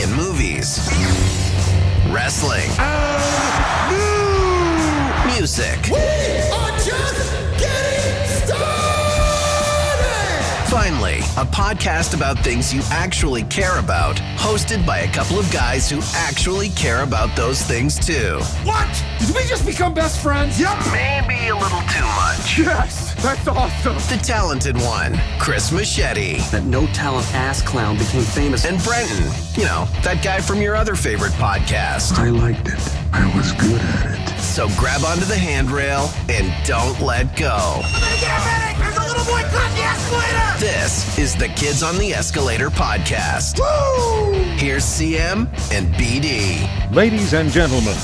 and movies, wrestling, music. We are just getting started! Finally, a podcast about things you actually care about, hosted by a couple of guys who actually care about those things too. What? Did we just become best friends? Yep! Maybe a little too much. Yes! That's awesome! The talented one, Chris Machete. That no-talent ass clown became famous. And Brenton, you know, that guy from your other favorite podcast. I liked it. I was good at it. So grab onto the handrail and don't let go. I'm gonna get a medic! There's a little boy caught the escalator! This is the Kids on the Escalator podcast. Woo! Here's CM and BD. Ladies and gentlemen,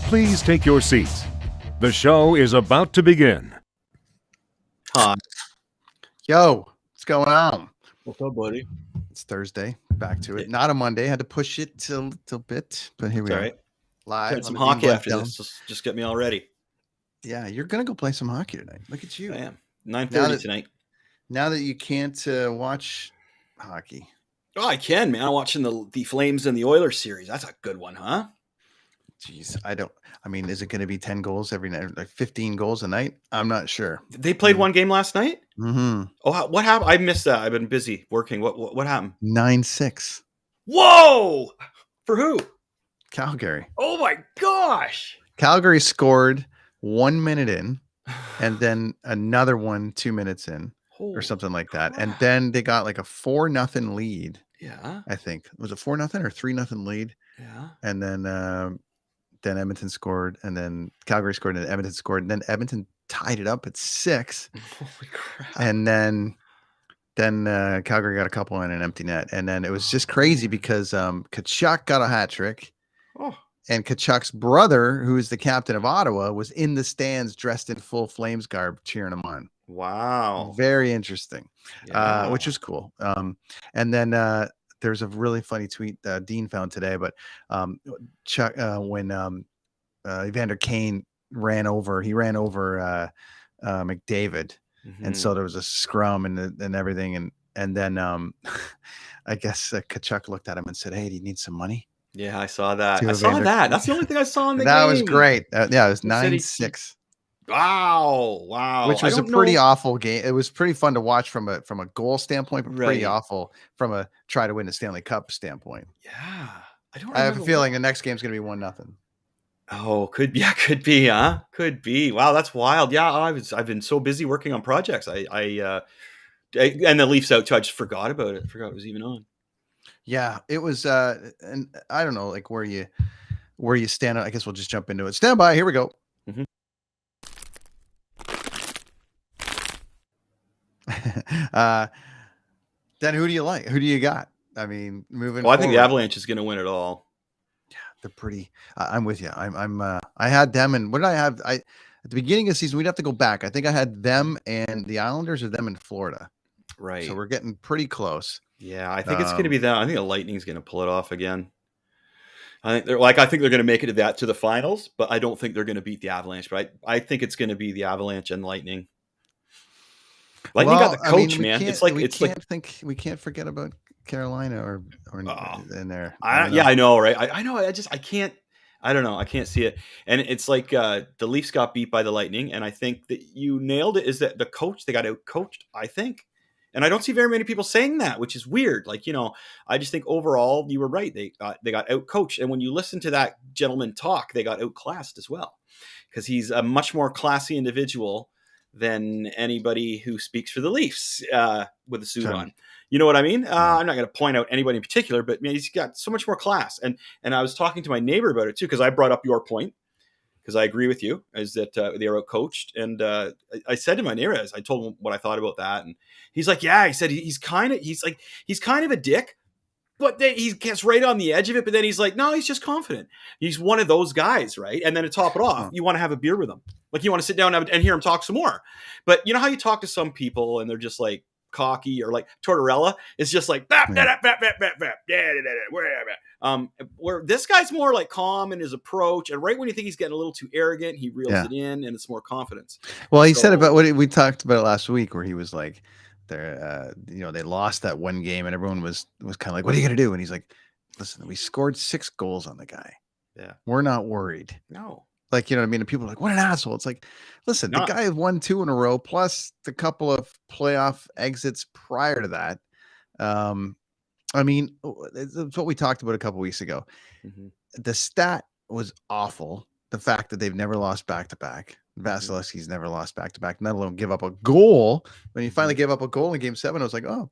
please take your seats. The show is about to begin. Hi. Yo, what's going on? What's up, buddy? It's Thursday. Back to it. Not a Monday. Had to push it a little bit, but here we are. All right. Live. Playing some on the hockey Dean after Blood this. Just get me all ready. Yeah, you're gonna go play some hockey tonight. Look at you. I am. 9:30 tonight. Now that you can't watch hockey. Oh, I can, man. I'm watching the Flames and the Oilers series. That's a good one, huh? Jeez, I mean, is it going to be 10 goals every night, like 15 goals a night? I'm not sure. They played one game last night? Mm-hmm. Oh, what happened? I missed that. I've been busy working. What happened? 9-6. Whoa! For who? Calgary. Oh my gosh! Calgary scored 1 minute in, and then another one 2 minutes in, or something like that. And then they got like a 4-0 lead. Yeah. I think. Was it 4-0 or 3-0 lead? Yeah. And then Edmonton scored, and then Calgary scored, and Edmonton scored, and then Edmonton tied it up at 6. Holy crap! And then Calgary got a couple in an empty net, and then it was just crazy because Tkachuk got a hat trick, and Tkachuk's brother, who is the captain of Ottawa, was in the stands dressed in full Flames garb, cheering him on. Wow! Very interesting, Yeah. which was cool. And then. There's a really funny tweet Dean found today, but Chuck, when Evander Kane ran over McDavid, and so there was a scrum and everything, and then I guess Tkachuk looked at him and said, "Hey, do you need some money?" Yeah, I saw that. To I saw Evander- that. That's the only thing I saw in the game. That was great. Yeah, it was He said he- 9-6. Wow. Which was a pretty awful game. It was pretty fun to watch from a goal standpoint, but pretty Right. awful from a try to win the Stanley Cup standpoint. Yeah. I have a feeling the next game's going to be 1-0. Oh, could be, huh? Could be. Wow, that's wild. Yeah, I've been so busy working on projects. I and the Leafs out too. I just forgot about it. I forgot it was even on. Yeah, it was and I don't know like where you stand. I guess we'll just jump into it. Stand by. Here we go. Mhm. Then who do you like? Who do you got? I mean, moving. Well, I think the forward, Avalanche is going to win it all. they're pretty. I'm with you. I had them, and what did I have? At the beginning of the season, we'd have to go back. I think I had them and the Islanders, or them in Florida. Right. So we're getting pretty close. Yeah, I think it's going to be that. I think the Lightning's going to pull it off again. I think they're going to make it to the finals, but I don't think they're going to beat the Avalanche. But I think it's going to be the Avalanche and Lightning. Lightning got the coach, man. We can't forget about Carolina or in there. I know, right? I know. I can't. I don't know. I can't see it. And it's like the Leafs got beat by the Lightning, and I think that you nailed it. Is that the coach? They got out coached, I think. And I don't see very many people saying that, which is weird. Like, I just think overall you were right. They got out coached, and when you listen to that gentleman talk, they got outclassed as well, because he's a much more classy individual than anybody who speaks for the Leafs with a suit on. You know what I mean? Yeah. I'm not going to point out anybody in particular, but man, he's got so much more class. And I was talking to my neighbor about it too, because I brought up your point, because I agree with you, is that they are outcoached. And I said to my neighbor, I told him what I thought about that, and he's like, "Yeah," he said, he's kind of a dick, but then he gets right on the edge of it. But then he's like, "No, he's just confident. He's one of those guys, right?" And then to top it off, you want to have a beer with him, like you want to sit down and hear him talk some more. But you know how you talk to some people and they're just like cocky, or like Tortorella is just like where this guy's more like calm in his approach, and right when you think he's getting a little too arrogant, he reels it in, and it's more confidence. Well, he said about what we talked about last week, where he was like, they lost that one game, and everyone was kind of like, "What are you gonna do?" And he's like, listen, we scored 6 goals on the guy. Yeah. We're not worried. No. Like, you know what I mean? And people are like, what an asshole. It's like, listen, Not. the guy won 2 in a row, plus the couple of playoff exits prior to that. I mean, it's what we talked about a couple weeks ago. Mm-hmm. The stat was awful. The fact that they've never lost back-to-back. Vasilevsky's never lost back-to-back, let alone give up a goal. When you finally gave up a goal in game 7, I was like, oh,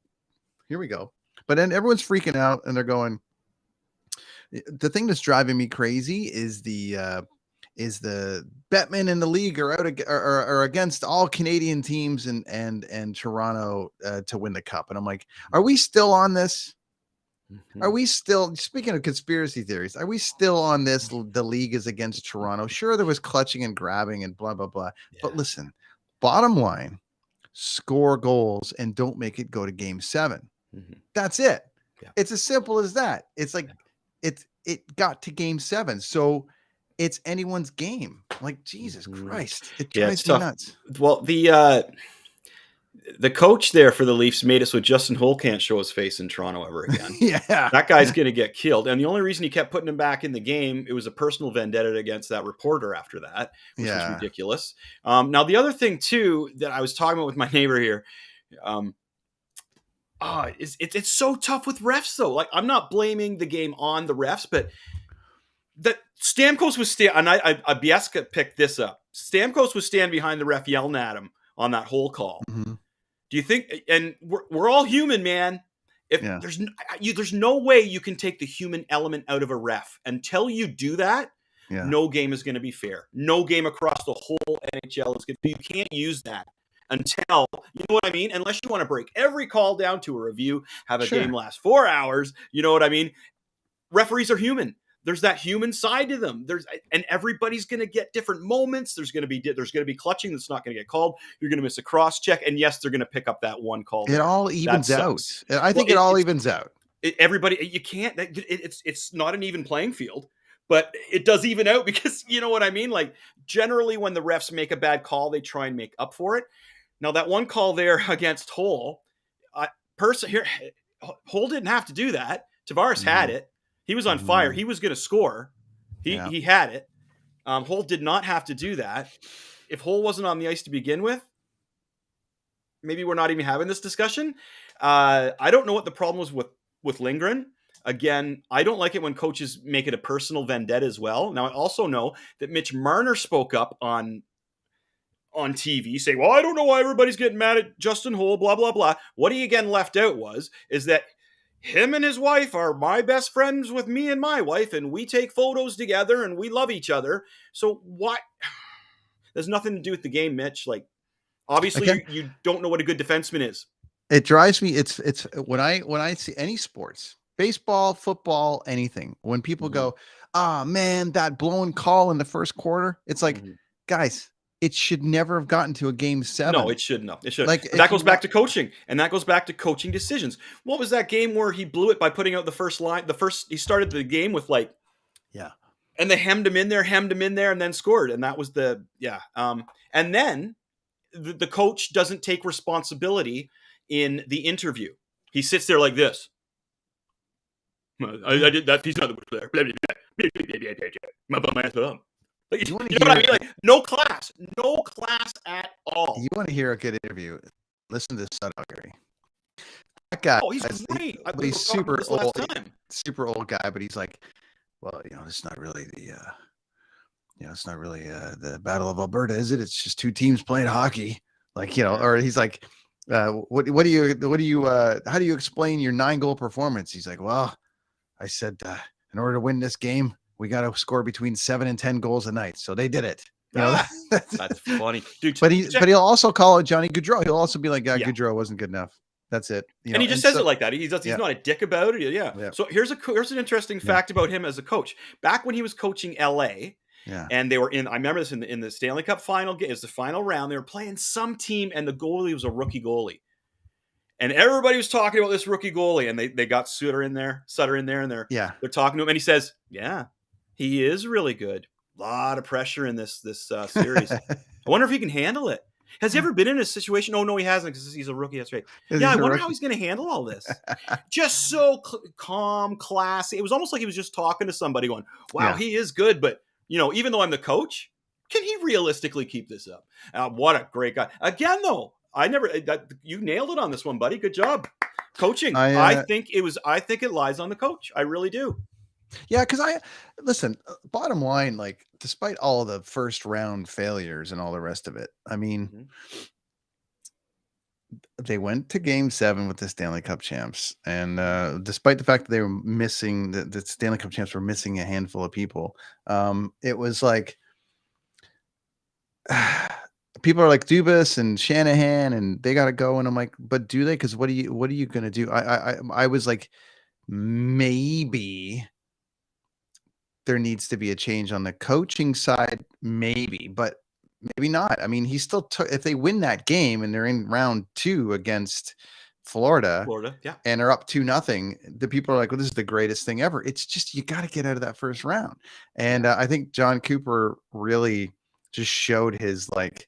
here we go. But then everyone's freaking out and they're going, the thing that's driving me crazy is the Bettman in the league are out are against all Canadian teams and Toronto to win the cup. And I'm like, are we still on this? Are we still, speaking of conspiracy theories, are we still on this? The league is against Toronto. Sure, there was clutching and grabbing and blah, blah, blah. Yeah. But listen, bottom line, score goals and don't make it go to game 7. That's it. Yeah. It's as simple as that. It's like it got to game 7. So it's anyone's game. Like, Jesus Christ. It drives me nuts. Well, the coach there for the Leafs made it so Justin Holl can't show his face in Toronto ever again. Yeah. That guy's going to get killed. And the only reason he kept putting him back in the game, it was a personal vendetta against that reporter after that, which was ridiculous. Now, the other thing, too, that I was talking about with my neighbor here, it's so tough with refs, though. Like, I'm not blaming the game on the refs, but that Stamkos was and Bieska picked this up. Stamkos was standing behind the ref yelling at him on that whole call. Mm-hmm. Do you think? And we're all human, man. If there's no way you can take the human element out of a ref. Until you do that, no game is going to be fair. No game across the whole NHL is going to be. You can't use that until, you know what I mean? Unless you want to break every call down to a review, have a game last 4 hours. You know what I mean? Referees are human. There's that human side to them. And everybody's going to get different moments. There's going to be clutching that's not going to get called. You're going to miss a cross check, and yes, they're going to pick up that one call. It all evens out. I think it all evens out. Everybody, you can't. It's not an even playing field, but it does even out because you know what I mean. Like generally, when the refs make a bad call, they try and make up for it. Now that one call there against Holl, Holl didn't have to do that. Tavares had it. He was on fire. He was going to score. He had it. Holl did not have to do that. If Holl wasn't on the ice to begin with, maybe we're not even having this discussion. I don't know what the problem was with Lindgren. Again, I don't like it when coaches make it a personal vendetta as well. Now, I also know that Mitch Marner spoke up on TV saying, well, I don't know why everybody's getting mad at Justin Holl, blah, blah, blah. What he again left out is that him and his wife are my best friends with me and my wife, and we take photos together and we love each other. So what? There's nothing to do with the game, Mitch. Like, obviously, you don't know what a good defenseman is. It drives me. It's when I see any sports, baseball, football, anything. When people go, man, that blown call in the first quarter. It's like, guys. It should never have gotten to a game 7. No, it shouldn't have. It should. Like, that goes back to coaching, and that goes back to coaching decisions. What was that game where he blew it by putting out the first line? He started the game with and they hemmed him in there, and then scored, and that was and then the coach doesn't take responsibility in the interview. He sits there like this. I did that. He's not a good player. My bum ass up. Like, you know what I mean? Like no class at all. You want to hear a good interview? Listen to Sudbury. That guy. Oh, he's great. He's super old guy, but he's like, well, it's not really the Battle of Alberta, is it? It's just 2 teams playing hockey. Like, or he's like, what do you how do you explain your 9-goal performance? He's like, well, I said, in order to win this game, we got to score between 7 and 10 goals a night. So they did it. That's funny, dude. But he'll also call it Johnny Gaudreau. He'll also be like, Gaudreau wasn't good enough. That's it. And he just says it like that. He's not a dick about it. Yeah. So here's an interesting fact about him as a coach. Back when he was coaching LA, and they were I remember this in the Stanley Cup final game. It was the final round. They were playing some team, and the goalie was a rookie goalie. And everybody was talking about this rookie goalie, and they got Sutter in there, and they're talking to him, and he says, "Yeah, he is really good. A lot of pressure in this series. I wonder if he can handle it." Has he ever been in a situation? Oh, no, he hasn't because he's a rookie. That's right. He's Yeah, I a wonder rookie. how he's going to handle all this. Just so calm, classy. It was almost like he was just talking to somebody going, wow, Yeah. he is good. But, even though I'm the coach, can he realistically keep this up? What a great guy. Again, though, you nailed it on this one, buddy. Good job. Coaching. I think it lies on the coach. I really do. Yeah, because listen, bottom line, like, despite all the first round failures and all the rest of it, I mean, they went to game 7 with the Stanley Cup champs. And despite the fact that they were missing, the Stanley Cup champs were missing a handful of people, it was like, people are like Dubas and Shanahan, and they got to go. And I'm like, but do they? Because what are you going to do? I was like, maybe there needs to be a change on the coaching side, maybe, but maybe not. I mean, he still took, if they win that game and they're in round 2 against Florida, yeah, and are up 2-0, the people are like, well, this is the greatest thing ever. It's just, you got to get out of that first round. And I think John Cooper really just showed his like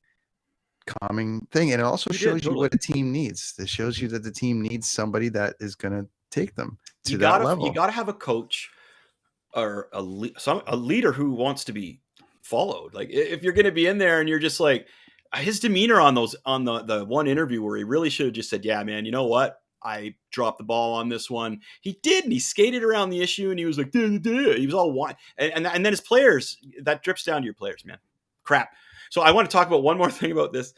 calming thing. And it also shows you what a team needs. It shows you that the team needs somebody that is going to take them to that level. You got to have a coach or a leader who wants to be followed. Like, if you're going to be in there and you're just like, his demeanor on the one interview where he really should have just said, yeah, man, you know what? I dropped the ball on this one. He did, and he skated around the issue, and he was like, duh, duh, duh. He was all whine. And then his players, that drips down to your players, man. Crap. So I want to talk about one more thing about this.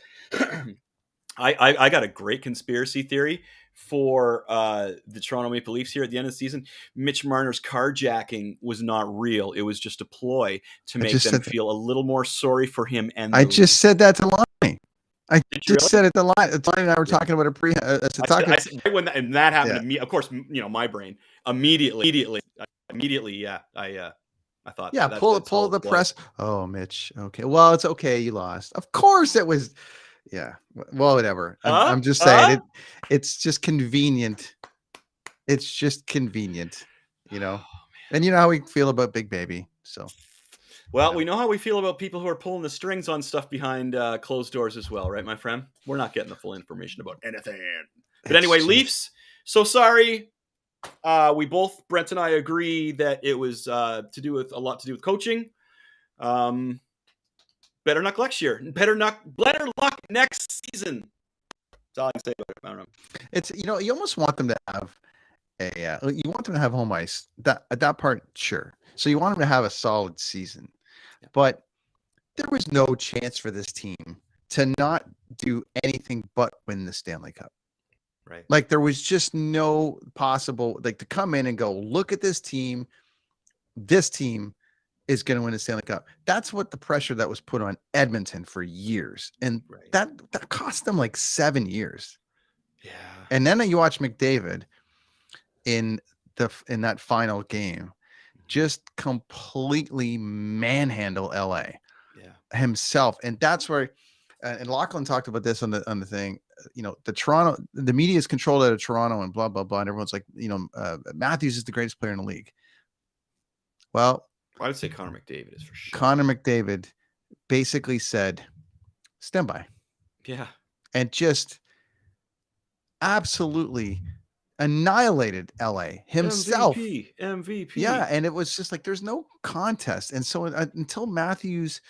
I got a great conspiracy theory for the Toronto Maple Leafs here at the end of the season. Mitch Marner's carjacking was not real. It was just a ploy to make them feel a little more sorry for him. And I just said that to Lonnie. I just said it to Lonnie. Lonnie and I were talking about I said right when that happened to me, of course, my brain immediately. Yeah, I thought. Yeah, pull the press. Oh, Mitch. Okay, well, it's okay. You lost. Of course, it was. Yeah. Well, whatever. I'm just saying it's just convenient. It's just convenient, And you know how we feel about Big Baby. So, well, we know how we feel about people who are pulling the strings on stuff behind closed doors as well, right, my friend? We're not getting the full information about anything. But anyway, Leafs. So sorry. We both, Brent and I, agree that it was a lot to do with coaching. Better luck next year. Better luck next season. That's all I can say about it. I don't know. It's you almost want them to have you want them to have home ice. That part, sure. So you want them to have a solid season, but there was no chance for this team to not do anything but win the Stanley Cup. Right. Like, there was just no possible, like, to come in and go, look at this team. This team is going to win the Stanley Cup. That's what the pressure that was put on Edmonton for years. And that cost them like 7 years. Yeah. And then you watch McDavid in that final game just completely manhandle LA himself. And that's where, and Lachlan talked about this on the thing, the media is controlled out of Toronto and blah, blah, blah. And everyone's like, Matthews is the greatest player in the league. Well, I would say Connor McDavid is for sure. Connor McDavid basically said, stand by. Yeah. And just absolutely annihilated LA himself. MVP. Yeah. And it was just like, there's no contest. And so until Matthews,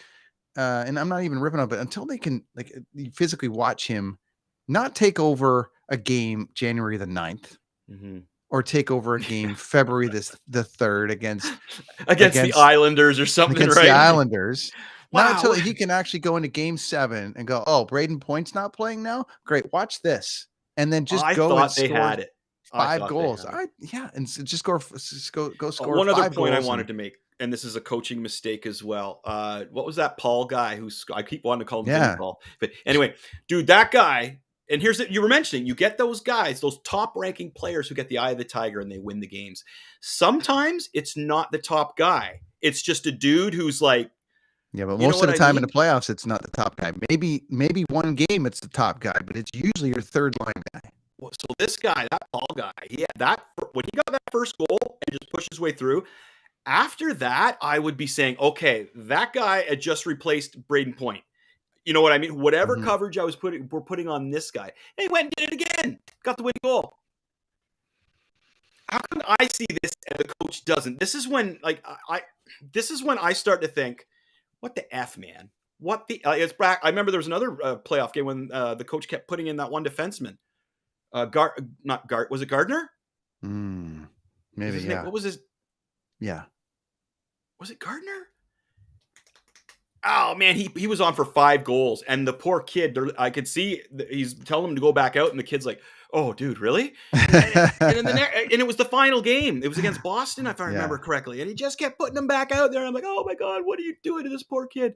and I'm not even ripping on, but until they can like physically watch him not take over a game January the 9th, or take over a game February the 3rd against the Islanders or something, against right? The Islanders. Wow. Not until he can actually go into game 7 and go, oh, Braden Point's not playing now? Great, watch this. And then just go and they had it. 5 goals. And just go score. One other point I goals wanted to make, and this is a coaching mistake as well. What was that Paul guy I keep wanting to call him Paul? But anyway, dude, that guy. And you were mentioning, you get those guys, those top-ranking players who get the eye of the tiger and they win the games. Sometimes it's not the top guy. It's just a dude who's like, yeah, but most of the time in the playoffs, it's not the top guy. Maybe one game it's the top guy, but it's usually your third line guy. Well, so this guy, that Paul guy, when he got that first goal and just pushed his way through, after that, I would be saying, okay, that guy had just replaced Braden Point. You know what I mean? Whatever Mhm. coverage we're putting on this guy, and he went and did it again. Got the winning goal. How come I see this and the coach doesn't? This is when I start to think, what the F, man? What the it's back. I remember there was another playoff game when the coach kept putting in that one defenseman. Was it Gardner? Maybe, yeah. What was his? Yeah. Was it Gardner? Oh man, he was on for 5 goals, and the poor kid. I could see he's telling him to go back out, and the kid's like, "Oh, dude, really?" And it was the final game. It was against Boston, if I remember correctly, and he just kept putting him back out there. And I'm like, "Oh my god, what are you doing to this poor kid?"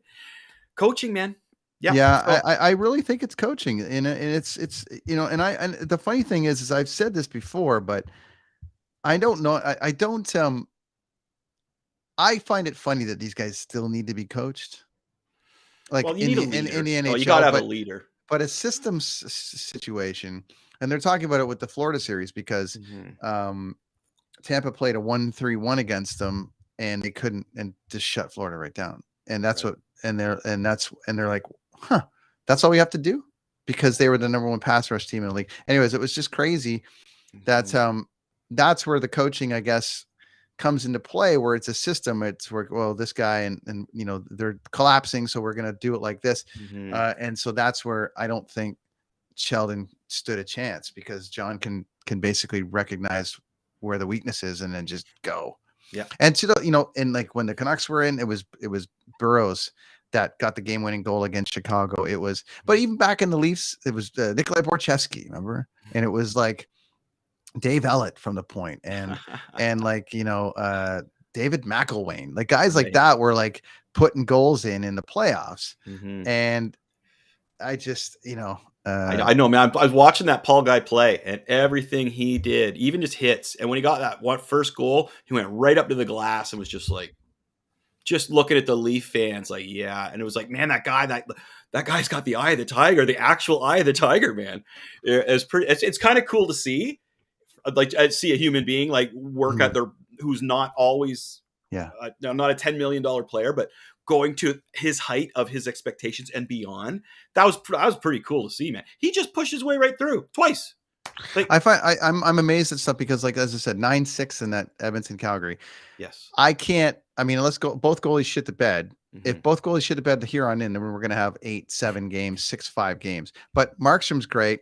Coaching, man. Yeah, I really think it's coaching, and it's and the funny thing is I've said this before, but I don't know. I don't. I find it funny that these guys still need to be coached. Like you need a leader. in the NHL, you gotta have a leader. But a systems situation, and they're talking about it with the Florida series because Tampa played a 1-3-1 against them, and they couldn't, and just shut Florida right down. And that's what, and they're like, huh, that's all we have to do, because they were the number 1 pass rush team in the league. Anyways, it was just crazy. That's where the coaching, I guess, comes into play, where it's a system. It's where, well, this guy and they're collapsing, so we're going to do it like this. And so that's where I don't think Sheldon stood a chance, because John can basically recognize where the weakness is and then just go. Yeah. And and like when the Canucks were in, it was Burroughs that got the game-winning goal against Chicago. It was, but even back in the Leafs, it was Nikolai Borcheski, remember? And it was like Dave Ellett from the point, and like David McElwain, like guys like that were like putting goals in the playoffs. And I just I know, man. I was watching that Paul guy play, and everything he did, even just hits, and when he got that first goal, he went right up to the glass and was just like, just looking at the Leaf fans, like, yeah. And it was like, man, that guy's got the eye of the tiger, the actual eye of the tiger, man. It's kind of cool to see. Like, I see a human being like work at who's not always, not a $10 million player, but going to his height of his expectations and beyond. That was pretty cool to see, man. He just pushed his way right through twice. Like, I'm amazed at stuff, because, like, as I said, 9-6 in that Edmonton Calgary. Yes. I can't. I mean, let's go. Both goalies shit the bed. If both goalies shit the bed here on in, then we're going to have 8-7 games, 6-5 games. But Markstrom's great,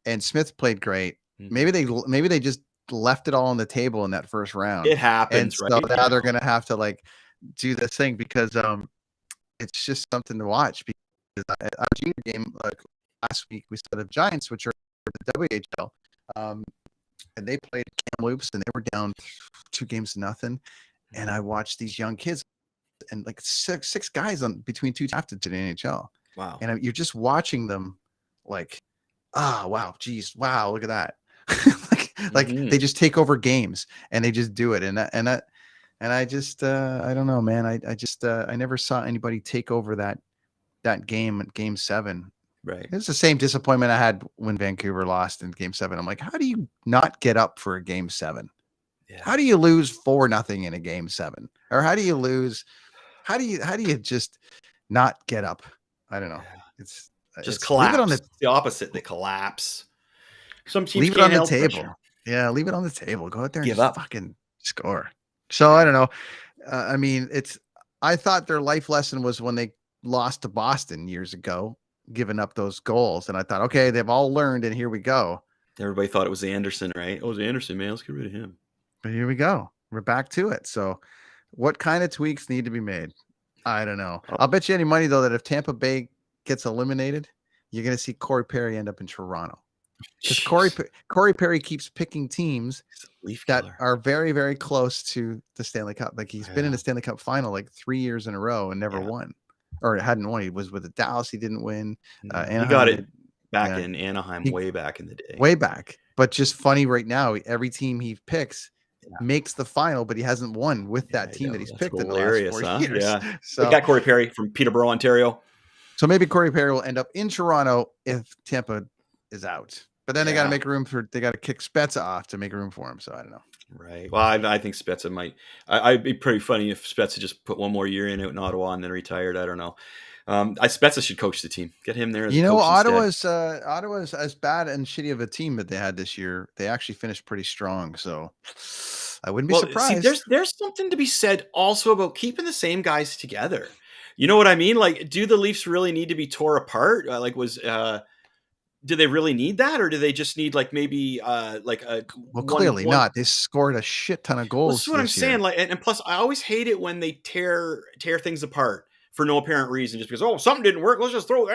and Smith played great. Maybe they just left it all on the table in that first round. It happens, and so now they're going to have to like do this thing, because it's just something to watch. Because our junior game, like last week, we saw the Giants, which are the WHL, and they played Kamloops, and they were down 2-0. And I watched these young kids, and like six guys on between 2 drafted to the NHL. Wow. And you're just watching them, like, wow, geez, wow, look at that. like they just take over games, and they just do it. And I just I don't know, man. I just I never saw anybody take over that game at Game 7. Right. It's the same disappointment I had when Vancouver lost in Game 7. I'm like, how do you not get up for a Game 7? Yeah. How do you lose 4-0 in a Game 7? Or how do you lose? How do you just not get up? I don't know. It's just collapse. Leave it on the opposite. They collapse. Some teams leave it on the table. Pressure. Yeah, leave it on the table. Go out there and give up. Fucking score. So I don't know. I mean, I thought their life lesson was when they lost to Boston years ago, giving up those goals, and I thought, okay, they've all learned, and here we go. Everybody thought it was Anderson, right? Oh, it was Anderson, man. Let's get rid of him. But here we go. We're back to it. So, what kind of tweaks need to be made? I don't know. I'll bet you any money, though, that if Tampa Bay gets eliminated, you're going to see Corey Perry end up in Toronto. Because Corey Perry keeps picking teams that are very, very close to the Stanley Cup. Like, he's been in the Stanley Cup final like 3 years in a row and never won. Or hadn't won. He was with the Dallas. He didn't win. He got it back in Anaheim way back in the day. Way back. But just funny right now, every team he picks makes the final, but he hasn't won with that team that he's picked in the last 4 years. Yeah. So we got Corey Perry from Peterborough, Ontario. So maybe Corey Perry will end up in Toronto if Tampa is out. But then they got to make room they got to kick Spezza off to make room for him. So I don't know. Right. Well, I think Spezza might. I'd be pretty funny if Spezza just put one more year in out in Ottawa and then retired. I don't know. Spezza should coach the team. Get him there as You a know, coach instead. Ottawa's as bad and shitty of a team that they had this year. They actually finished pretty strong, so I wouldn't be Well, see, surprised. there's something to be said also about keeping the same guys together. You know what I mean? Like, do the Leafs really need to be tore apart? Do they really need that, or do they just need like maybe like a Well, clearly not. They scored a shit ton of Well, goals that's what I'm this year. saying. Like, and plus, I always hate it when they tear things apart for no apparent reason, just because something didn't work. Let's just throw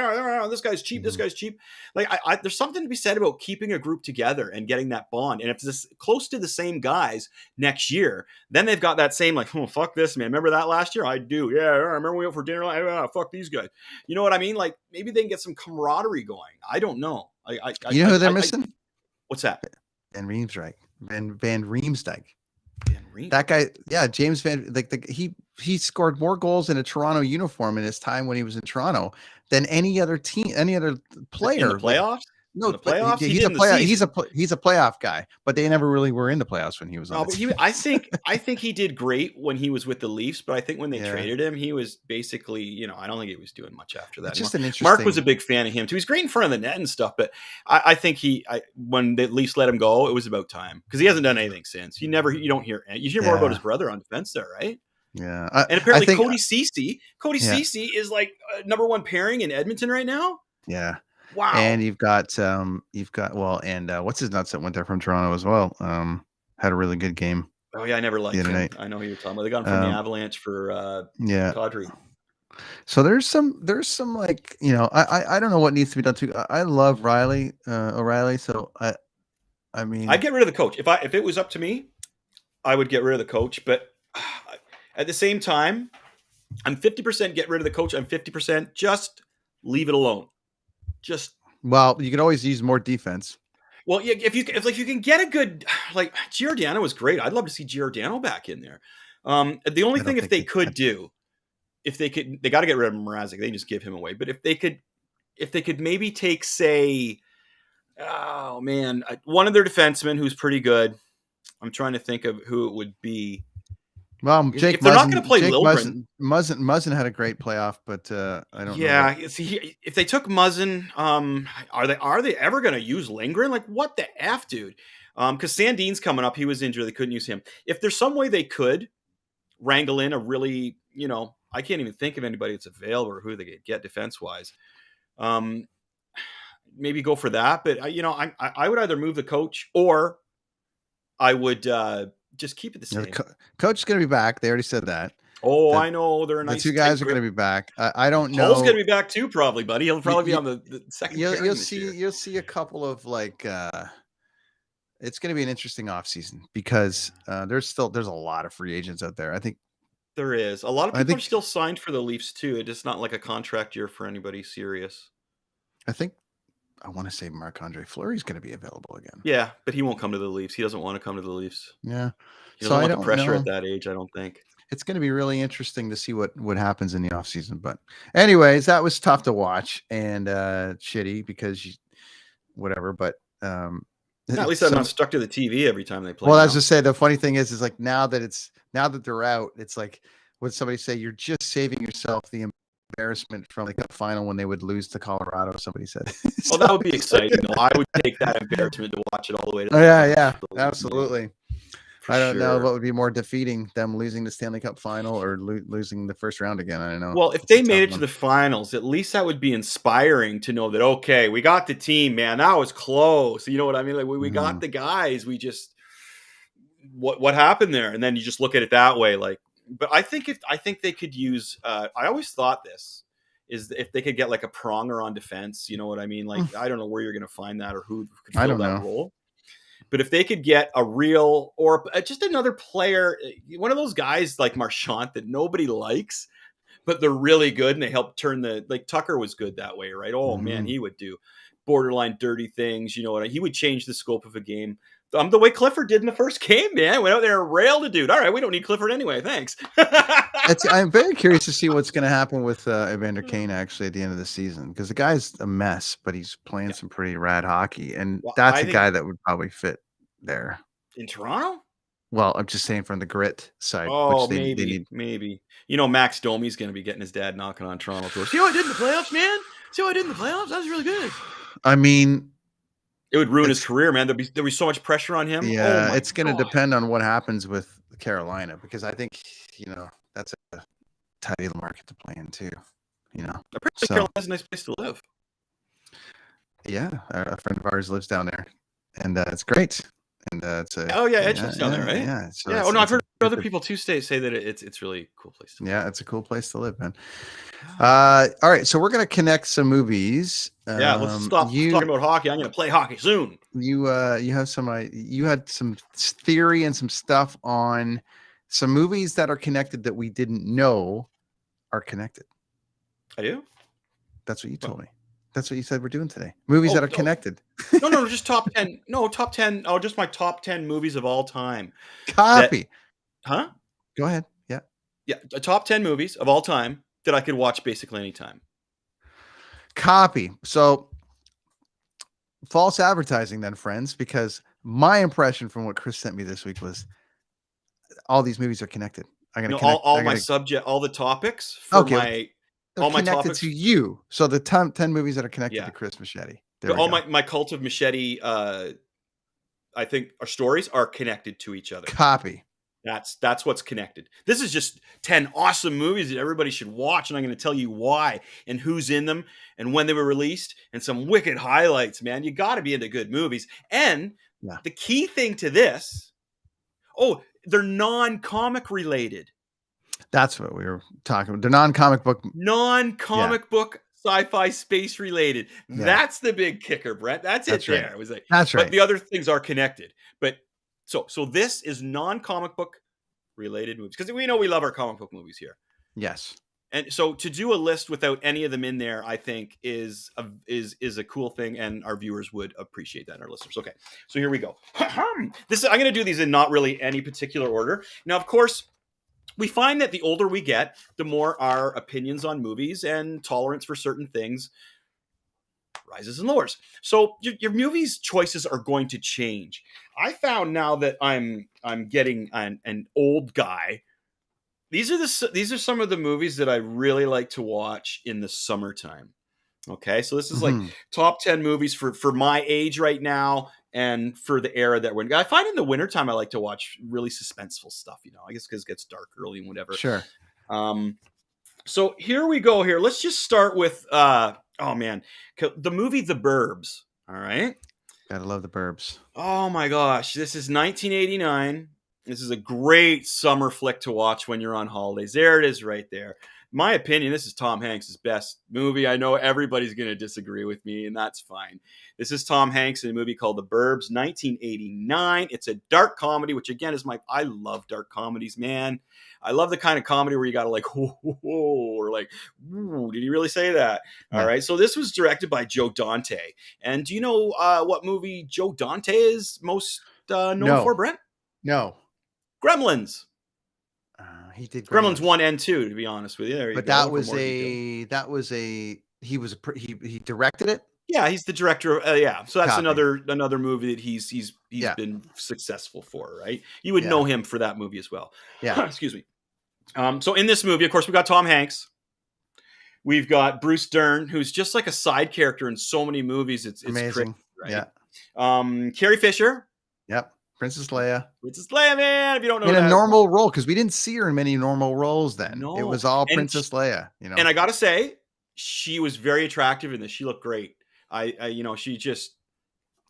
this guy's cheap. This guy's cheap. Like, there's something to be said about keeping a group together and getting that bond. And if it's close to the same guys next year, then they've got that same like, oh fuck this man. Remember that last year? I do. Yeah, I remember we went for dinner. Fuck these guys. You know what I mean? Like maybe they can get some camaraderie going. I don't know. You know who they're missing? What's that? Van Riemsdyk. Van Riemsdyk. Van Riemsdyk. That guy, yeah, James Van. He scored more goals in a Toronto uniform in his time when he was in Toronto than any other team, any other player. In the playoffs? No, the playoffs. He's a playoff. He's a playoff guy, but they never really were in the playoffs when he was on. No, but I think he did great when he was with the Leafs, but I think when they traded him, he was basically, I don't think he was doing much after that. It's just an interesting. Mark was a big fan of him too. He's great in front of the net and stuff, but I think when the Leafs let him go, it was about time because he hasn't done anything since. You don't hear more about his brother on defense there, right? Yeah, and apparently KOTE Ceci is like number one pairing in Edmonton right now. Yeah. Wow. And you've got what's his nuts that went there from Toronto as well. Had a really good game. Oh yeah, I never liked him. Night. I know who you're talking about. They got him from the Avalanche for Kadri. So there's some like, I don't know what needs to be done too. I love O'Reilly. So I mean, I'd get rid of the coach. If it was up to me, I would get rid of the coach. But at the same time, I'm 50% get rid of the coach. I'm 50% just leave it alone. You can always use more defense. Well, yeah, if you can get a good, like Giordano was great. I'd love to see Giordano back in there. The only thing they got to get rid of Mrazek. They just give him away. But if they could maybe take, say, one of their defensemen who's pretty good. I'm trying to think of who it would be. Well, if they're not going to play Liljegren, Muzzin had a great playoff, but I don't know. Yeah, see, if they took Muzzin, are they ever going to use Lindgren? Like, what the F, dude? Because Sandin's coming up. He was injured. They couldn't use him. If there's some way they could wrangle in a really, I can't even think of anybody that's available or who they could get defense-wise. Maybe go for that. But, I would either move the coach or I would just keep it the same. Coach is going to be back. They already said that. I know. They're a nice. The two guys are going to be back. I don't know. Hull's going to be back too, probably, buddy. He'll probably be on the second. You'll see a couple of like. It's going to be an interesting offseason because there's a lot of free agents out there. I think there is a lot of people are still signed for the Leafs too. It's not like a contract year for anybody serious. I want to say Marc-Andre Fleury's going to be available again. Yeah, but he won't come to the Leafs. He doesn't want to come to the Leafs. Yeah. He doesn't want the pressure at that age, I don't think. It's going to be really interesting to see what happens in the offseason. But anyways, that was tough to watch and shitty because whatever. But at least I'm not stuck to the TV every time they play. Well, as I say, the funny thing is like now that they're out, it's like would somebody say you're just saving yourself the embarrassment from the cup final when they would lose to Colorado, somebody said. Well, that would be exciting. I would take that embarrassment to watch it all the way to absolutely. I don't know what would be more defeating, them losing the Stanley Cup final or losing the first round again. I don't know. Well, if they made it to the finals, at least that would be inspiring to know that, okay, we got the team, man. That was close. You know what I mean? Like we got the guys. We just what happened there? And then you just look at it that way, like. But I think they could use. I always thought this is if they could get like a Pronger on defense. You know what I mean? Like I don't know where you're going to find that or who could fill that role. But if they could get a real or just another player, one of those guys like Marchand that nobody likes, but they're really good and they help turn like Tucker was good that way, right? Oh man, he would do borderline dirty things. You know what? He would change the scope of a game. The way Clifford did in the first game, man. Went out there and railed a dude. All right, we don't need Clifford anyway. Thanks. I'm very curious to see what's going to happen with Evander Kane actually at the end of the season because the guy's a mess, but he's playing some pretty rad hockey, and that's a guy that would probably fit there in Toronto. Well, I'm just saying from the grit side, Oh, which they maybe, need. maybe. Max Domi's going to be getting his dad knocking on Toronto doors. See how I did in the playoffs, man? See how I did in the playoffs? That was really good. I mean, it would ruin his career, man. There'd be so much pressure on him. Yeah, Oh my it's going to God. depend on what happens with Carolina, because I think that's a tight little market to play in too. Apparently Carolina's a nice place to live. Yeah, a friend of ours lives down there, and it's great. And it's Edge lives down there, right? Yeah. So yeah. I've heard other people too say that it's really a cool place to live. Yeah, it's a cool place to live, man. All right, so we're gonna connect some movies. Let's stop talking about hockey. I'm gonna play hockey soon. You had some theory and some stuff on some movies that are connected that we didn't know are connected. I do. That's what you told me. That's what you said we're doing today. Movies that are connected. No, just top 10. No, top 10. Oh, just my top 10 movies of all time. Copy. Huh? Go ahead. Yeah. Yeah, the top 10 movies of all time that I could watch basically anytime. Copy. So false advertising then, friends, because my impression from what Chris sent me this week was all these movies are connected. All the topics for my... They're connected to you. So the 10 movies that are connected to Chris Machete. My cult of Machete, I think our stories are connected to each other. Copy. That's what's connected. This is just 10 awesome movies that everybody should watch, and I'm going to tell you why and who's in them and when they were released and some wicked highlights, man. You got to be into good movies. And the key thing to this, they're non-comic related. That's what we were talking about. The non-comic book book sci-fi space related. Yeah. That's the big kicker, Brent. That's it right. there. It was like, that's right. But the other things are connected. But so this is non-comic book related movies, because we know we love our comic book movies here. Yes. And so to do a list without any of them in there, I think is a cool thing, and our viewers would appreciate that, and our listeners. Okay, so here we go. I'm going to do these in not really any particular order. Now, of course, we find that the older we get, the more our opinions on movies and tolerance for certain things rises and lowers. So your movies choices are going to change. I found now that I'm getting an old guy. These are some of the movies that I really like to watch in the summertime. Okay, so this is like top 10 movies for my age right now, and for the era that we're in. I find in the wintertime I like to watch really suspenseful stuff, I guess because it gets dark early and whatever. Sure. So here we go here. Let's just start with, the movie The Burbs. All right. Gotta love The Burbs. Oh my gosh. This is 1989. This is a great summer flick to watch when you're on holidays. There it is right there. My opinion, this is Tom Hanks' best movie. I know everybody's going to disagree with me, and that's fine. This is Tom Hanks in a movie called The Burbs, 1989. It's a dark comedy, which again is I love dark comedies, man. I love the kind of comedy where you got to like, whoa, or like, ooh, did he really say that? Yeah. All right. So this was directed by Joe Dante. And do you know what movie Joe Dante is most known for, Brent? No. Gremlins. He did Gremlins 1 and 2, to be honest with you. There you but go. He directed it. Yeah, he's the director of So that's another movie that he's been successful for, right? You would know him for that movie as well. Yeah. Excuse me. So in this movie, of course, we got Tom Hanks. We've got Bruce Dern, who's just like a side character in so many movies. It's amazing, crazy, right? Yeah. Carrie Fisher. Yep. Princess Leia, man. If you don't know, in a normal role, because we didn't see her in many normal roles then. No. It was all Princess Leia. And I gotta say, she was very attractive in this. She looked great. She just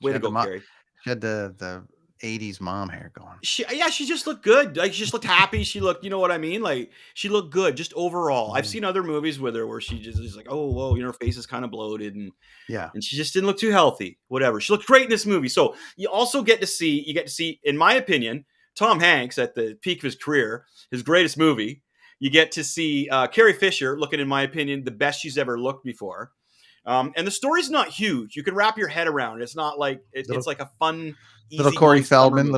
way to go, Carrie. She had the 80s mom hair going. She just looked good. Like, she just looked happy. She looked, you know what I mean? Like, she looked good just overall. I've seen other movies with her where she just is like, oh, whoa, her face is kind of bloated, and she just didn't look too healthy. Whatever. She looked great in this movie. So you also get to see, in my opinion, Tom Hanks at the peak of his career, his greatest movie. You get to see Carrie Fisher looking, in my opinion, the best she's ever looked before. And the story's not huge. You can wrap your head around it. It's not like it's like a fun, little Corey Feldman.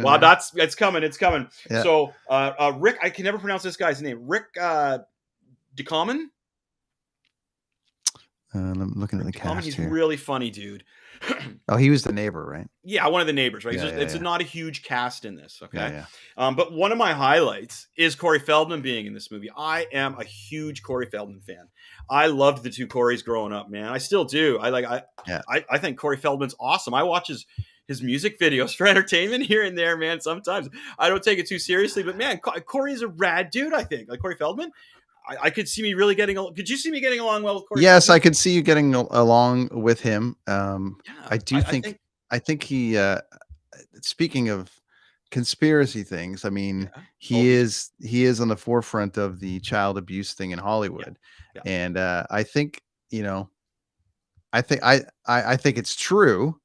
Wow, it's coming. It's coming. Yeah. So Rick, I can never pronounce this guy's name. Rick DeCommon. I'm looking at the cast He's here. really funny, dude. Oh, he was the neighbor, right? Yeah, one of the neighbors, right? Yeah, It's not a huge cast in this, okay? Yeah. But one of my highlights is Corey Feldman being in this movie. I am a huge Corey Feldman fan. I loved the two Coreys growing up, man. I still do. I think Corey Feldman's awesome. I watch his music videos for entertainment here and there, man. Sometimes I don't take it too seriously, but man, Corey's a rad dude, I think. Like Corey Feldman. I could see me really could you see me getting along well with Corey? Yes, Feldman? I could see you getting along with him. I think he, speaking of conspiracy things, I mean, he is on the forefront of the child abuse thing in Hollywood. Yeah. And I think, I think it's true.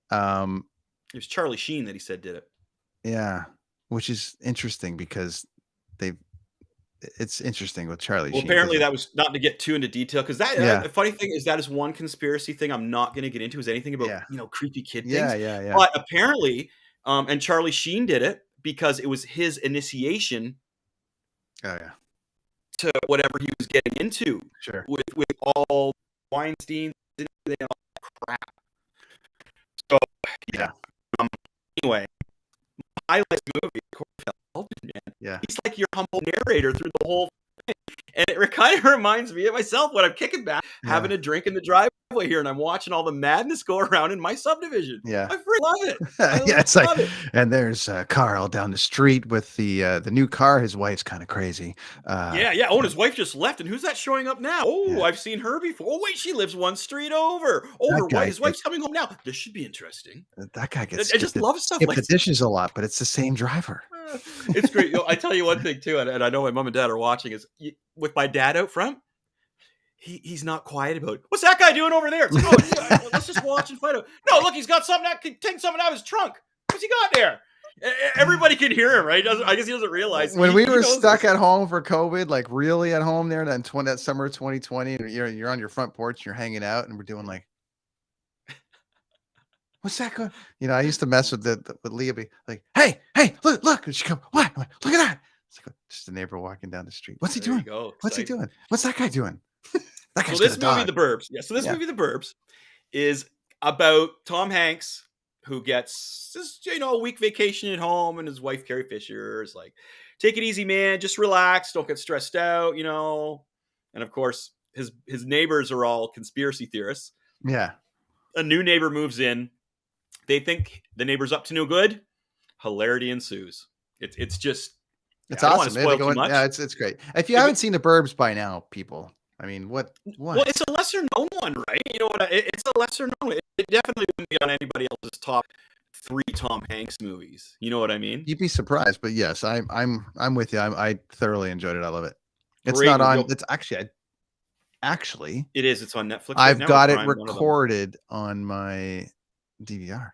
It was Charlie Sheen that he said did it. Yeah, which is interesting because it's interesting with Charlie Sheen. Apparently that was not to get too into detail because the funny thing is that is one conspiracy thing I'm not going to get into is anything about creepy kid things. Yeah. But apparently, and Charlie Sheen did it because it was his initiation. Oh yeah. To whatever he was getting into. Sure. With all Weinstein and everything, all that crap. So yeah. Anyway, I like the movie. Man. Yeah, he's like your humble narrator through the whole thing, and it kind of reminds me of myself when I'm kicking back, having a drink in the driveway here, and I'm watching all the madness go around in my subdivision. Yeah, I freaking love it. It's like, and there's Carl down the street with the new car. His wife's kind of crazy. Yeah. Oh, and his wife just left, and who's that showing up now? Oh, I've seen her before. Oh, wait, she lives one street over. Oh, his wife's coming home now. This should be interesting. That guy gets. I just love stuff like the dishes a lot, but it's the same driver. It's great. I tell you one thing too, and I know my mom and dad are watching. Is with my dad out front, he's not quiet about it. What's that guy doing over there? It's like, let's just watch and find out. No, look, he's got something that can take something out of his trunk. What's he got there? Everybody can hear him, right? I guess he doesn't realize. When we were stuck at home for COVID, like really at home there, that summer of 2020, and you're on your front porch, you're hanging out, and we're doing like. What's that going? I used to mess with Leah, be like, "Hey, look!" And she come, "What? Like, look at that!" It's like just a neighbor walking down the street. What's he doing? What's he doing? What's that guy doing? That guy's this movie, The Burbs. Yeah. So this movie, The Burbs, is about Tom Hanks who gets this, a week vacation at home, and his wife Carrie Fisher is like, "Take it easy, man. Just relax. Don't get stressed out." And of course, his neighbors are all conspiracy theorists. Yeah. A new neighbor moves in. They think the neighbor's up to no good. Hilarity ensues. It's just it's awesome. Yeah, it's great. If you haven't seen The Burbs by now, people, I mean, what? Well, it's a lesser known one, right? You know what? It's a lesser known. It definitely wouldn't be on anybody else's top 3 Tom Hanks movies. You know what I mean? You'd be surprised, but yes, I'm with you. I thoroughly enjoyed it. I love it. It's Great. Not on. It's actually. It is. It's on Netflix. I've got it recorded on my DVR.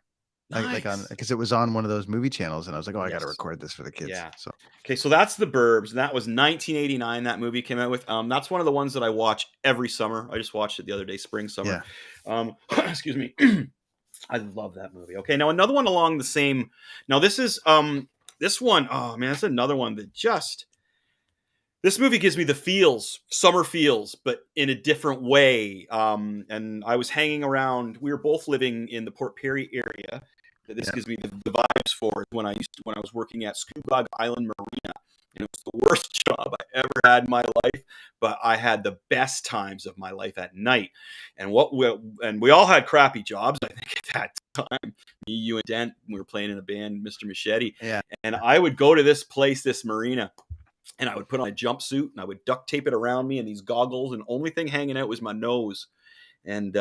Nice. Because it was on one of those movie channels, and I was like, "Oh, I got to record this for the kids." Yeah. So so that's The Burbs, and that was 1989. That movie came out with. That's one of the ones that I watch every summer. I just watched it the other day, spring, summer. Yeah. Excuse me. I love that movie. Okay, now another one along the same. Now this is this one. Oh man, that's another one that just. This movie gives me the feels, summer feels, but in a different way. And I was hanging around. We were both living in the Port Perry area. This gives me the vibes for it when I was working at Scugog Island Marina. And it was the worst job I ever had in my life, but I had the best times of my life at night. And we all had crappy jobs, I think, at that time. Me, you, and Dent, we were playing in a band, Mr. Machete. Yeah. And I would go to this place, this marina. And I would put on a jumpsuit and I would duct tape it around me and these goggles, and only thing hanging out was my nose. And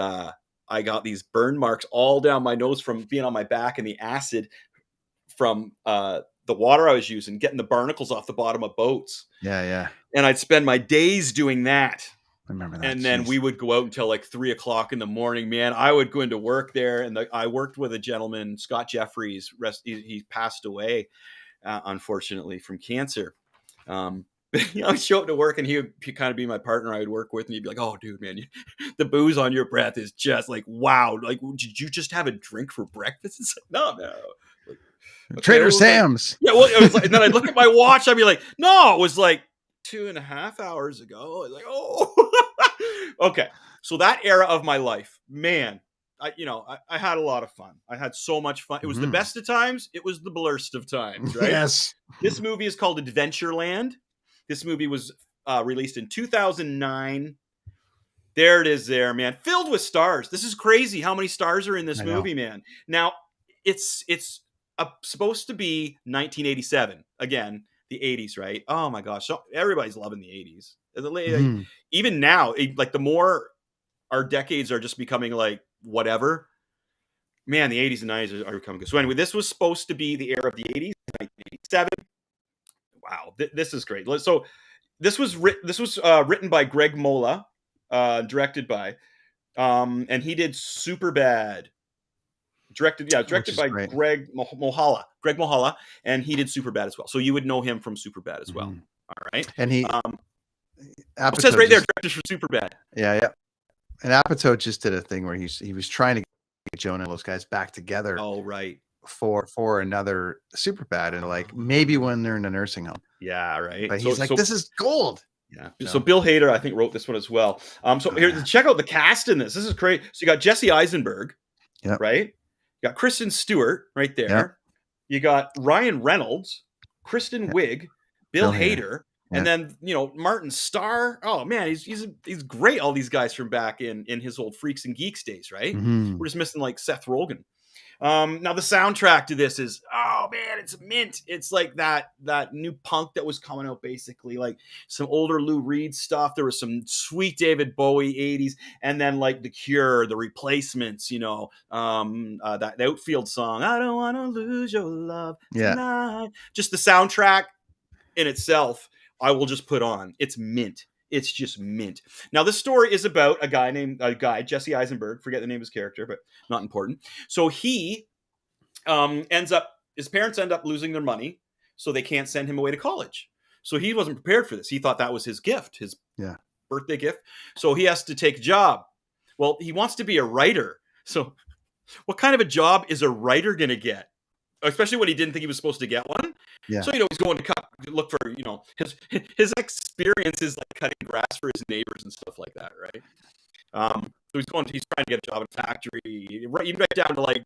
I got these burn marks all down my nose from being on my back and the acid from the water I was using, getting the barnacles off the bottom of boats. Yeah. And I'd spend my days doing that. I remember that. And then we would go out until like 3:00 in the morning, man. I would go into work there. And I worked with a gentleman, Scott Jeffries. He passed away, unfortunately, from cancer. I'd show up to work and he'd kind of be my partner I would work with, and he'd be like, "Oh dude, man, the booze on your breath is just like, wow. Like, did you just have a drink for breakfast?" It's like, no. Like, okay, Trader Sam's. Like, yeah. Well, it was like, and then I'd look at my watch. I'd be like, no, it was like 2.5 hours ago. I was like, oh, okay. So that era of my life, man, I had a lot of fun. I had so much fun. It was the best of times. It was the blurst of times, right? Yes. This movie is called Adventureland. This movie was released in 2009. There it is there, man. Filled with stars. This is crazy how many stars are in this movie, man. Now, it's supposed to be 1987. Again, the 80s, right? Oh my gosh. So everybody's loving the 80s. Even now, like the more our decades are just becoming like whatever, man, the 80s and 90s are becoming good. So anyway, this was supposed to be the era of the 80s, 1987. Wow, this is great. So this was written by Greg Mola, directed by, and he did Superbad. Directed by great. Greg Mohala, and he did Superbad as well. So you would know him from Superbad as well. All right, and he it says right there, directed for Superbad. Yeah. And Apatow just did a thing where he was trying to get Jonah and those guys back together. Oh, right. For another Superbad, and like maybe when they're in a nursing home. Yeah, right. But he's this is gold. Yeah. So Bill Hader, I think, wrote this one as well. Here, check out the cast in this. This is great. So you got Jesse Eisenberg, right? You got Kristen Stewart right there. Yep. You got Ryan Reynolds, Kristen Wiig, Bill Hader. And then, Martin Starr. Oh man, he's great. All these guys from back in his old Freaks and Geeks days, right? We're just missing like Seth Rogen. Now the soundtrack to this is, oh man, it's mint. It's like that new punk that was coming out, basically like some older Lou Reed stuff. There was some sweet David Bowie 80s, and then like The Cure, The Replacements, that Outfield song, I don't want to lose your love tonight. Just the soundtrack in itself, I will just put on. It's mint. It's just mint. Now, this story is about a guy, Jesse Eisenberg. Forget the name of his character, but not important. So he his parents end up losing their money, so they can't send him away to college. So he wasn't prepared for this. He thought that was his gift, his birthday gift. So he has to take a job. Well, he wants to be a writer. So what kind of a job is a writer going to get? Especially when he didn't think he was supposed to get one. Yeah. So, he's going to look for, his experience is like cutting grass for his neighbors and stuff like that, right? So he's trying to get a job in a factory, even right down to like,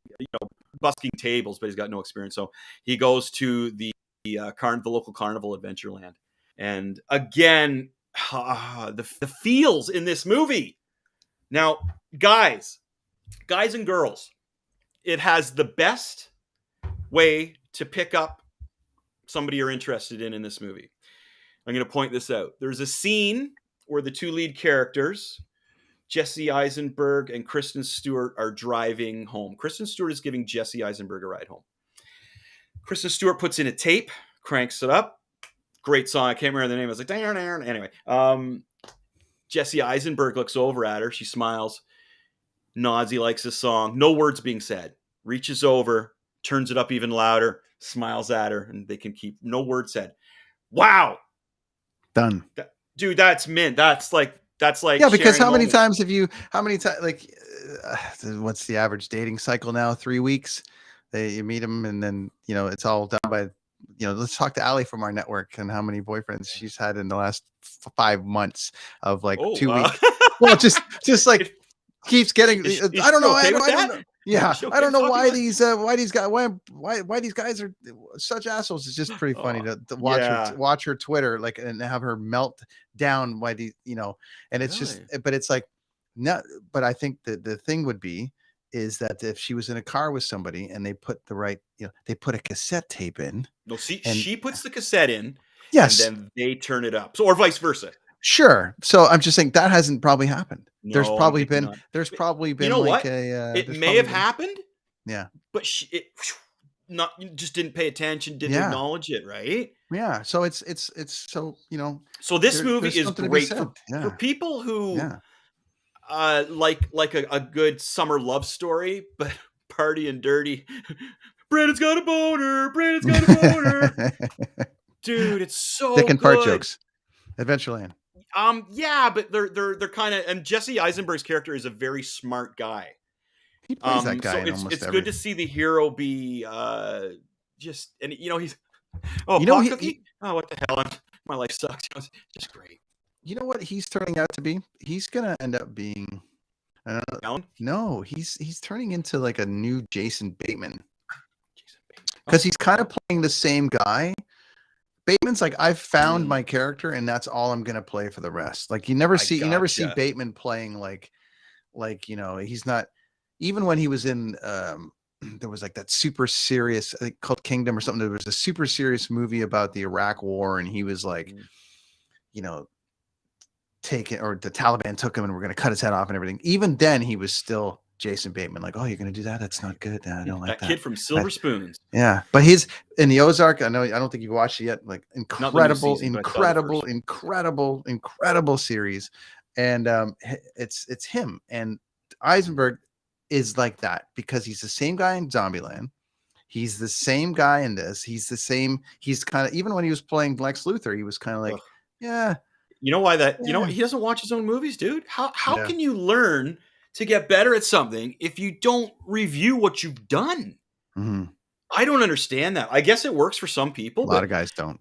busking tables, but he's got no experience. So he goes to the local carnival, Adventureland. And again, the feels in this movie. Now, guys and girls, it has the best way to pick up somebody you're interested in this movie. I'm going to point this out. There's a scene where the two lead characters, Jesse Eisenberg and Kristen Stewart, are driving home. Kristen Stewart is giving Jesse Eisenberg a ride home. Kristen Stewart puts in a tape, cranks it up. Great song. I can't remember the name. I was like, anyway. Jesse Eisenberg looks over at her. She smiles, nods. He likes the song. No words being said. Reaches over, turns it up even louder, smiles at her, and they can keep no word said. Wow. Done. Dude, that's mint. That's like because how many times like what's the average dating cycle now? 3 weeks. You meet them, and then it's all done by let's talk to Allie from our network and how many boyfriends she's had in the last 5 months of like 2 weeks. Well, just like keeps getting. I don't know. I don't know. Yeah, I don't know why these guys are such assholes. It's just pretty funny to watch her Twitter, like, and have her melt down. Why and it's just, but it's like, no. But I think the thing would be is that if she was in a car with somebody and they put they put a cassette tape in. No, she puts the cassette in. Yes, and then they turn it up. So, or vice versa. Sure. So I'm just saying that hasn't probably happened. No, there's probably been like it may have happened. Yeah. But just didn't pay attention, didn't acknowledge it, right? Yeah. So it's so So this movie is great for people who like a good summer love story, but party and dirty. Brandon's got a boner. Dude, it's so Dick and good. Fart jokes. Adventureland. Yeah, but they're kind of, and Jesse Eisenberg's character is a very smart guy. He plays that guy. So it's good to see the hero be he's cookie. What the hell? My life sucks. Just great. You know what he's turning out to be? He's gonna end up being Alan? No, he's turning into like a new Jason Bateman because he's kind of playing the same guy. Bateman's like, I've found my character, and that's all I'm gonna play for the rest. Like you never see Bateman playing like he's not. Even when he was in there was like that super serious, I think called Kingdom or something. There was a super serious movie about the Iraq War, and he was like, taken, or the Taliban took him and we're going to cut his head off and everything. Even then, he was still Jason Bateman. Like, oh, you're going to do that? That's not good. I don't like that. Kid from Silver Spoons. Yeah, but he's in the Ozark. I don't think you've watched it yet. Like incredible series, and it's him. And Eisenberg is like that because he's the same guy in Zombieland. He's the same guy in this. He's the same. He's kind of, even when he was playing Lex Luthor, he was kind of like, yeah. You know why that? You know, he doesn't watch his own movies, dude. How can you learn to get better at something if you don't review what you've done? Mm-hmm. I don't understand that. I guess it works for some people. A lot of guys don't.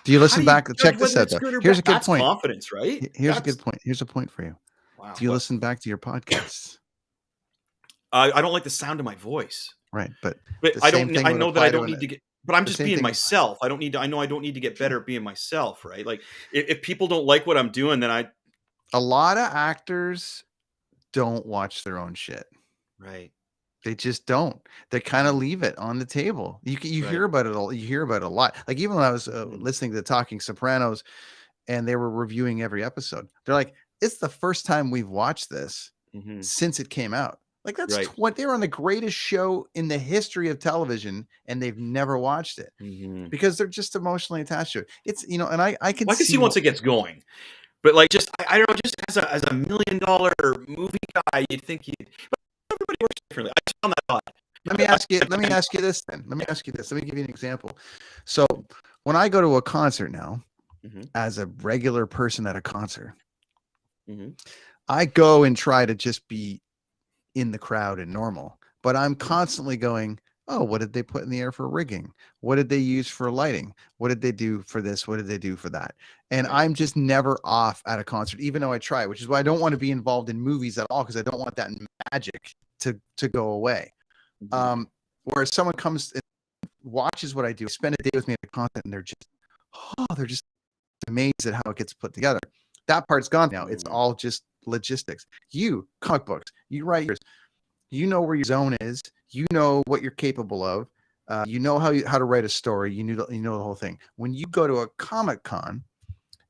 Do you listen back? Check this out. Here's a good point. Confidence, right? Here's a good point. Here's a point for you. Wow, do you listen back to your podcasts? I don't like the sound of my voice. Right, but I don't. I know that I don't need to get. But I'm just being myself. I don't need to. I know I don't need to get better at being myself. Right? Like if people don't like what I'm doing, then a lot of actors don't watch their own shit. Right. They just don't. They kind of leave it on the table. You hear about it. You hear about it a lot. Like even when I was listening to Talking Sopranos, and they were reviewing every episode, they're like, "It's the first time we've watched this since it came out." Like that's what they're on the greatest show in the history of television, and they've never watched it because they're just emotionally attached to it. It's and I can see once it gets going, but like just I don't know, just as a $1 million movie guy, you'd think but everybody works differently. I found that odd. Let me ask you this then. Let me ask you this. Let me give you an example. So when I go to a concert now, as a regular person at a concert, I go and try to just be in the crowd and normal, but I'm constantly going, oh, what did they put in the air for rigging? What did they use for lighting? What did they do for this? What did they do for that? And I'm just never off at a concert, even though I try, which is why I don't want to be involved in movies at all, because I don't want that magic to go away. Whereas someone comes and watches what I do, spend a day with me at a concert, and they're just amazed at how it gets put together. That part's gone now. It's all just logistics. You, comic books, you write yours. You know where your zone is. You know what you're capable of. You know how to write a story. You know the whole thing. When you go to a Comic Con,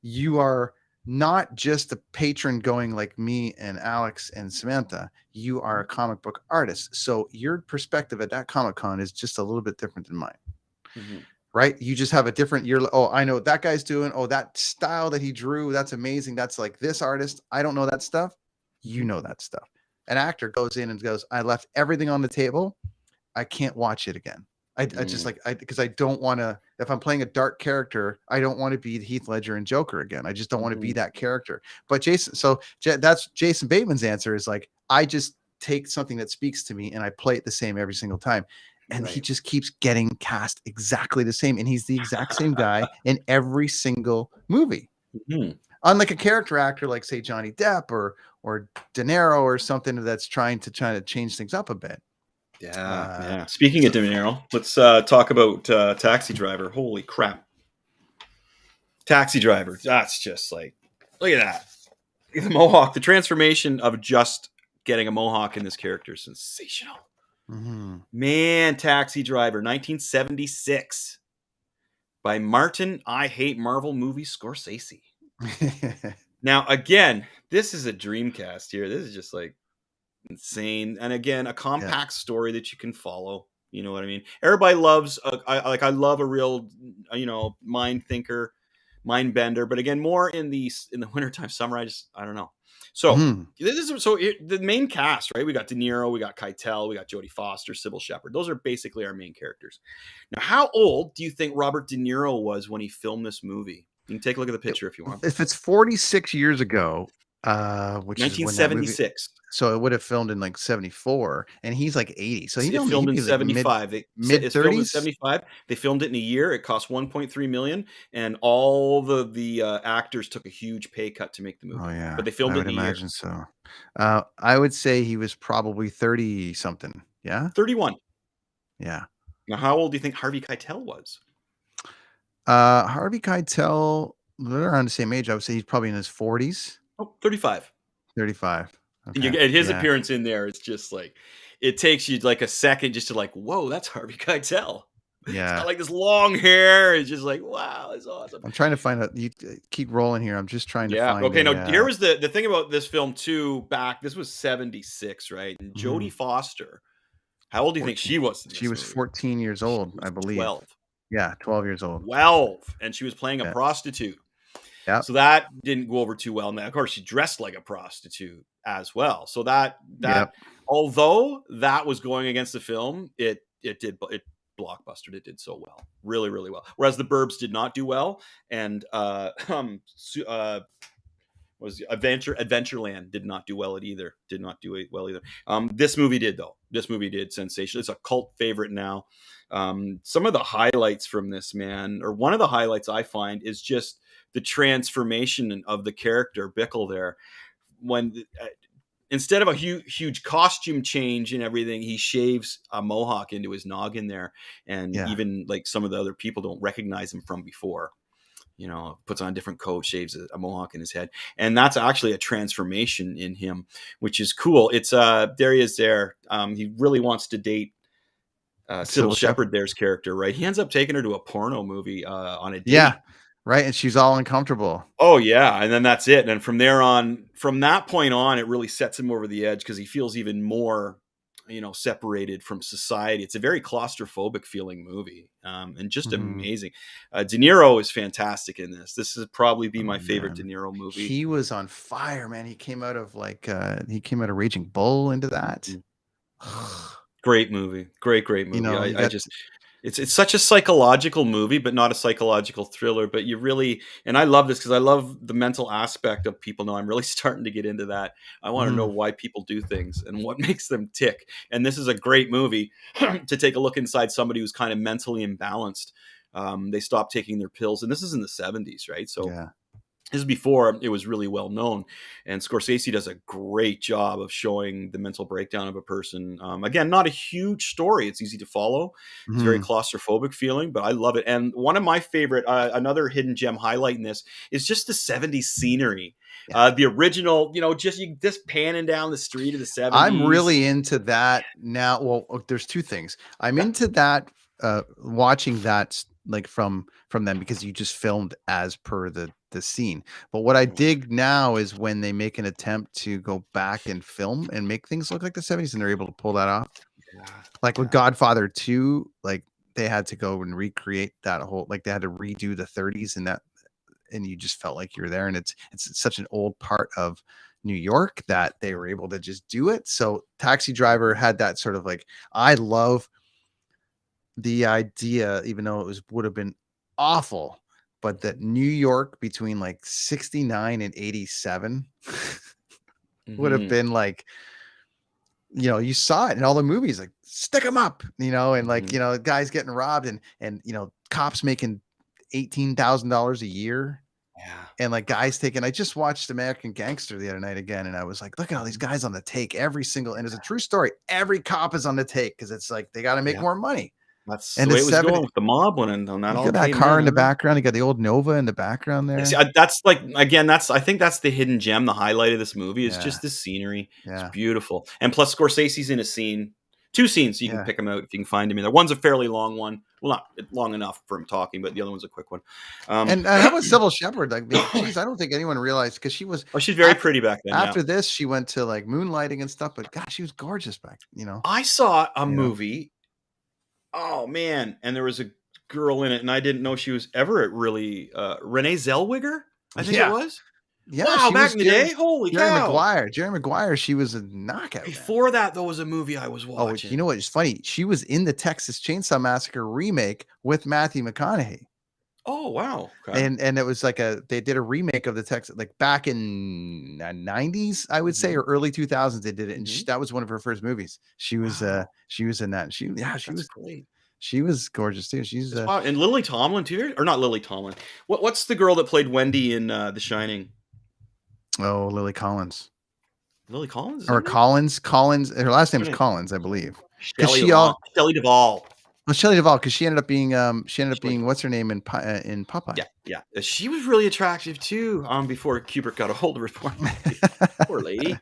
you are not just a patron going like me and Alex and Samantha. You are a comic book artist. So your perspective at that Comic Con is just a little bit different than mine. Right? You just have a different, I know what that guy's doing. Oh, that style that he drew, that's amazing. That's like this artist. I don't know that stuff. You know that stuff. An actor goes in and goes, I left everything on the table. I can't watch it again. I just because I don't want to, if I'm playing a dark character, I don't want to be Heath Ledger and Joker again. I just don't want to be that character. But that's Jason Bateman's answer is like, I just take something that speaks to me and I play it the same every single time. And he just keeps getting cast exactly the same. And he's the exact same guy in every single movie. Unlike a character actor like, say, Johnny Depp or De Niro or something that's trying to change things up a bit. Yeah. Speaking of De Niro, let's talk about Taxi Driver. Holy crap. Taxi Driver. That's just like, look at that. The mohawk, the transformation of just getting a mohawk in this character is sensational. Man, Taxi Driver, 1976 by Martin I Hate Marvel Movie Scorsese. Now, again, this is a Dreamcast here. This is just like insane. And again, a compact story that you can follow. You know what I mean? Everybody loves, I love a real, mind thinker, mind bender. But again, more in the wintertime, summer, I don't know. So the main cast, right? We got De Niro, we got Keitel, we got Jodie Foster, Sybil Shepherd. Those are basically our main characters. Now, how old do you think Robert De Niro was when he filmed this movie? You can take a look at the picture if you want. If it's 46 years ago, Which is when that movie. 1976. So it would have filmed in like 74, and he's like 80. So It filmed he'd in be like 75. mid It's filmed in 30s. 75. They filmed it in a year. It cost 1.3 million, and all the actors took a huge pay cut to make the movie. Oh yeah, but they filmed I it would in a year. imagine so. I would say he was probably 30 something. Yeah, 31. yeah. Now, how old do you think Harvey Keitel was? Harvey Keitel, they're around the same age. I would say he's probably in his 40s. Oh, 35. 35. And you Okay. get his Yeah. appearance in there. It's just like, it takes you like a second just to like, whoa, that's Harvey Keitel. It's Yeah. got like this long hair. It's just like, wow, that's awesome. I'm trying to find out. You keep rolling here. I'm just trying to find. Okay. Now, here was the thing about this film too. This was 76, right? And Jodie Foster, how old do you think she was? She was 14 years old, I believe. 12. Yeah, 12 years old. 12, and she was playing a prostitute. Yeah. So that didn't go over too well. And of course, she dressed like a prostitute as well. So although that was going against the film, it blockbustered. It did so well, really, really well. Whereas The Burbs did not do well, and was Adventureland did not do well either. Did not do it well either. This movie did though. This movie did sensational. It's a cult favorite now. Some of the highlights from this, man, or one of the highlights I find is just the transformation of the character Bickle there. When instead of a huge costume change and everything, he shaves a mohawk into his noggin there, and even like some of the other people don't recognize him from before. You know, puts on a different coat, shaves a mohawk in his head. And that's actually a transformation in him, which is cool. It's there he is there. He really wants to date Sybil Shepherd, there's character, right? He ends up taking her to a porno movie on a date. Yeah, right. And she's all uncomfortable. Oh, yeah. And then that's it. And from that point on, it really sets him over the edge because he feels even more, separated from society. It's a very claustrophobic feeling movie, and just amazing. De Niro is fantastic in this. This is probably my favorite De Niro movie. He was on fire, man. He came out of Raging Bull into that. Great movie. Great movie. It's such a psychological movie, but not a psychological thriller. But you really, and I love this because I love the mental aspect of people. Now I'm really starting to get into that. I want to know why people do things and what makes them tick. And this is a great movie to take a look inside somebody who's kind of mentally imbalanced. They stop taking their pills, and this is in the 70s, right? So this is before it was really well known. And Scorsese does a great job of showing the mental breakdown of a person. Again, not a huge story. It's easy to follow. It's very claustrophobic feeling, but I love it. And one of my favorite, another hidden gem highlight in this is just the 70s scenery. The original, just panning down the street of the 70s. I'm really into that now. Well, there's two things. I'm into that, watching that like from them, because you just filmed as per the scene. But what I dig now is when they make an attempt to go back and film and make things look like the 70s, and they're able to pull that off. Like with Godfather 2, like they had to go and recreate that whole, like they had to redo the 30s and you just felt like you were there. And it's such an old part of New York that they were able to just do it. So Taxi Driver had that sort of like, I love the idea, even though it would have been awful, but that New York between like 69 and 87 would have been like, you saw it in all the movies, like stick them up, and like, guys getting robbed and cops making $18,000 a year. Yeah. And like guys taking, I just watched American Gangster the other night again, and I was like, look at all these guys on the take, and it's a true story. Every cop is on the take because it's like they got to make more money. That's the way it was going with the mob one, and that all. You got that car in the background. You got the old Nova in the background there. See, that's like, again, I think that's the hidden gem, the highlight of this movie is just the scenery. Yeah. It's beautiful, and plus Scorsese's in a scene, 2 scenes, so you can pick them out if you can find him in there. One's a fairly long one, well, not long enough for him talking, but the other one's a quick one. And how about Sybil Shepherd? Like, geez, I don't think anyone realized, because she was. Oh, she's very pretty back then. After this, she went to like moonlighting and stuff, but gosh, she was gorgeous back. I saw a movie. Oh man, and there was a girl in it, and I didn't know she was ever really Renee Zellweger, I think it was. Yeah, wow, back in the day, holy cow! Jerry Maguire, she was a knockout. Before that, there was a movie I was watching. Oh, you know what? It's funny. She was in the Texas Chainsaw Massacre remake with Matthew McConaughey. Oh wow. Okay. And it was like they did a remake of the text like back in the 90s, I would say, or early 2000s. They did it, and that was one of her first movies. She was in that. She was gorgeous too. She's wow. And Lily Tomlin too, or not Lily Tomlin. What's the girl that played Wendy in The Shining? Oh, Lily Collins. Lily Collins? Or Collins. Collins. Her last name is Collins, I believe. Shelley Duvall. Well, Shelley Duvall, because she ended up being what's her name in Popeye. Yeah. She was really attractive too. Before Kubrick got a hold of her. Poor lady.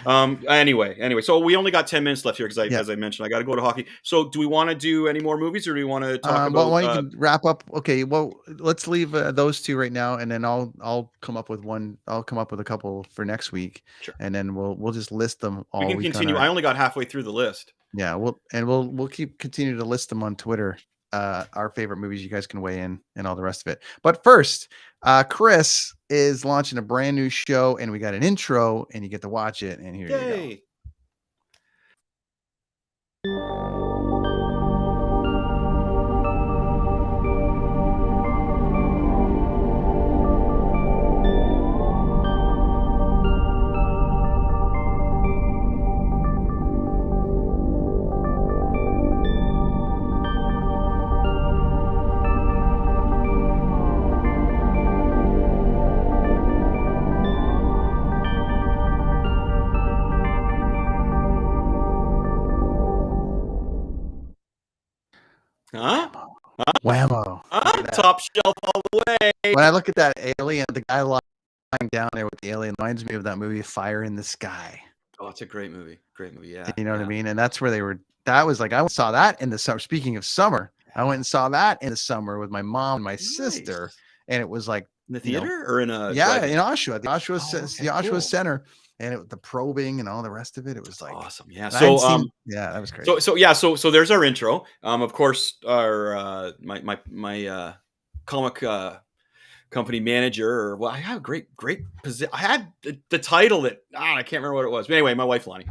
Anyway, so we only got 10 minutes left here because as I mentioned, I got to go to hockey. So do we want to do any more movies, or do we want to talk about? Well, you can wrap up. Okay, well, let's leave those two right now, and then I'll come up with one. I'll come up with a couple for next week, and then we'll just list them all. We can continue. I only got halfway through the list. Yeah, we'll continue to list them on Twitter. Our favorite movies. You guys can weigh in and all the rest of it. But first, Chris is launching a brand new show, and we got an intro, and you get to watch it. And here you go. Whammo. Top shelf all the way. When I look at that alien, the guy lying down there with the alien reminds me of that movie Fire in the Sky. Oh, it's a great movie. Yeah. You know what I mean? And that's where that was like, I saw that in the summer. Speaking of summer, I went and saw that in the summer with my mom and my sister. And it was like in the theater or in a in Oshawa, the Oshawa Center. And the probing and all the rest of it, it was like awesome. Yeah. So that was great. So there's our intro. Of course, our my comic company manager, I have a great position. I had the title that I can't remember what it was. But anyway, my wife Lonnie.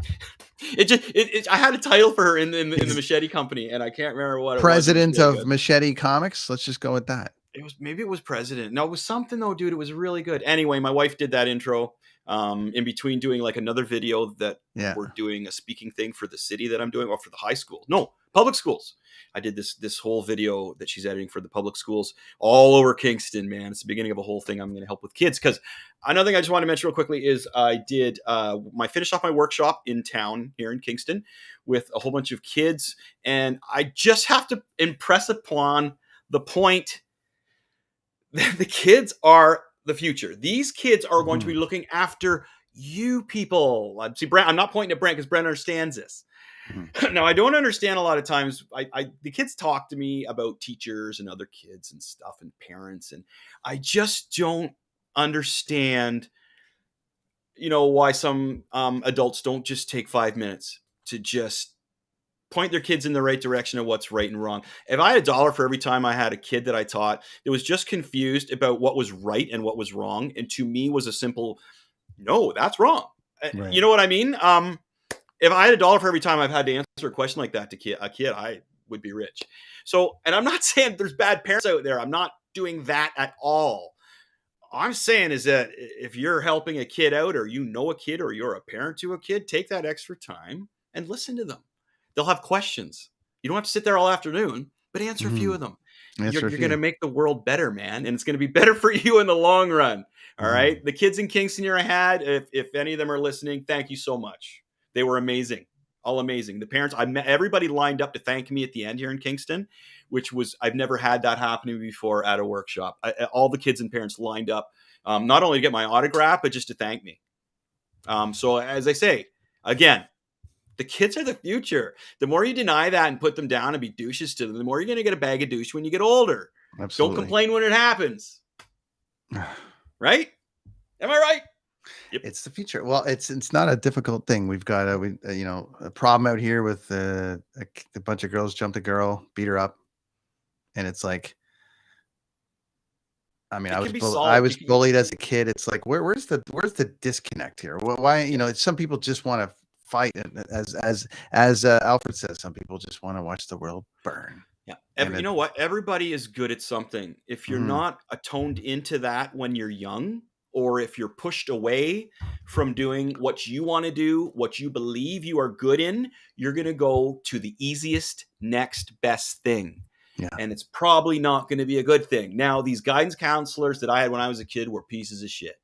I had a title for her in the Machete company, and I can't remember what it was. President of Machete Comics. Let's just go with that. Maybe it was president. No, it was something though, dude. It was really good. Anyway, my wife did that intro. In between doing like another video that we're doing a speaking thing for the city that I'm doing, or for the high school. No, public schools. I did this whole video that she's editing for the public schools all over Kingston, man. It's the beginning of a whole thing. I'm going to help with kids. Because another thing I just want to mention real quickly is I did finished off my workshop in town here in Kingston with a whole bunch of kids. And I just have to impress upon the point that the kids are the future. These kids are going to be looking after you people. See, Brent, I'm not pointing at Brent because Brent understands this. Now, I don't understand a lot of times. The kids talk to me about teachers and other kids and stuff and parents, and I just don't understand, why some adults don't just take 5 minutes to just point their kids in the right direction of what's right and wrong. If I had $1 for every time I had a kid that I taught that was just confused about what was right and what was wrong, and to me was a simple, no, that's wrong. Right. You know what I mean? If I had $1 for every time I've had to answer a question like that to a kid, I would be rich. So, and I'm not saying there's bad parents out there. I'm not doing that at all. All I'm saying is that if you're helping a kid out, or a kid, or you're a parent to a kid, take that extra time and listen to them. They'll have questions. You don't have to sit there all afternoon, but answer a few of them. You're going to make the world better, man. And it's going to be better for you in the long run. All right. The kids in Kingston here I had, if any of them are listening, thank you so much. They were amazing. All amazing. The parents, I met everybody lined up to thank me at the end here in Kingston, which was, I've never had that happening before at a workshop. All the kids and parents lined up, not only to get my autograph, but just to thank me. So as I say, again, the kids are the future. The more you deny that and put them down and be douches to them, the more you're going to get a bag of douche when you get older. Absolutely. Don't complain when it happens. Right? Am I right? Yep. It's the future. Well, it's not a difficult thing. We've got a problem out here with a bunch of girls jumped a girl, beat her up, and it's like, I mean, I was bullied as a kid. It's like, where's the disconnect here? Why, some people just want to fight, as Alfred says, some people just want to watch the world burn. Yeah. You know what? Everybody is good at something. If you're not attuned into that when you're young, or if you're pushed away from doing what you want to do, what you believe you are good in, you're going to go to the easiest next best thing. Yeah. And it's probably not going to be a good thing. Now, these guidance counselors that I had when I was a kid were pieces of shit.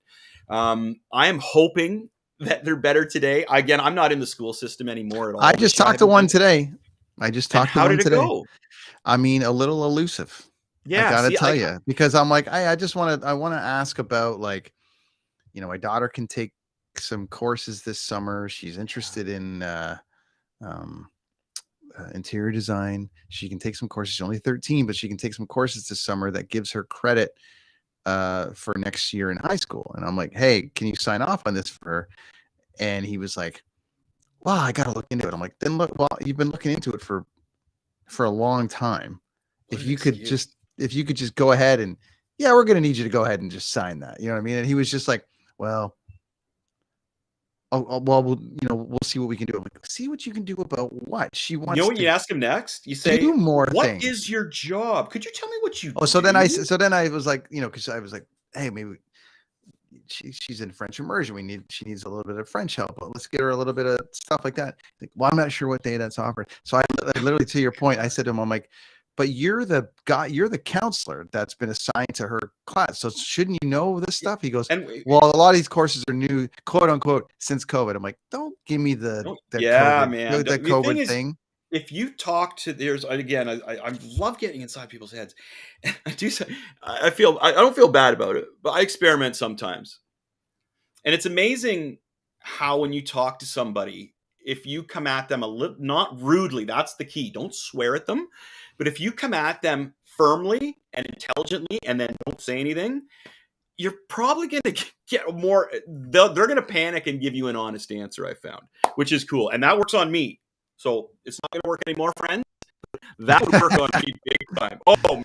I am hoping that they're better today. Again, I'm not in the school system anymore at all. I just talked to one today. I just talked to one today. How did it go? I mean, a little elusive. Yeah, I gotta tell you, because I'm like, I want to ask about, like, you know, my daughter can take some courses this summer. She's interested in interior design. She can take some courses. She's only 13, but she can take some courses this summer that gives her credit for next year in high school. And I'm like, hey, can you sign off on this for her? And he was like, well, I gotta look into it. I'm like, then look, well, you've been looking into it for a long time. If you could just go ahead and, yeah, we're gonna need you to go ahead and just sign that. You know what I mean? And he was just like, well, we'll see what we can do. I'm like, see what you can do about what? She wants. You know what you ask him next? You say, do more what things. is your job? Could you tell me what you do? So then I was like, you know, because I was like, hey, maybe she's in French immersion. She needs a little bit of French help. Let's get her a little bit of stuff like that. Like, well, I'm not sure what day that's offered. So I literally, to your point, I said to him, I'm like, but you're the counselor that's been assigned to her class. So shouldn't you know this stuff? He goes, well, a lot of these courses are new, quote unquote, since COVID. I'm like, don't give me the COVID thing. If you talk to, I love getting inside people's heads. I don't feel bad about it, but I experiment sometimes. And it's amazing how when you talk to somebody, if you come at them not rudely, that's the key. Don't swear at them. But if you come at them firmly and intelligently and then don't say anything, you're probably going to get more. They're going to panic and give you an honest answer, I found, which is cool. And that works on me. So it's not going to work anymore, friends. That would work on me big time. Oh, man.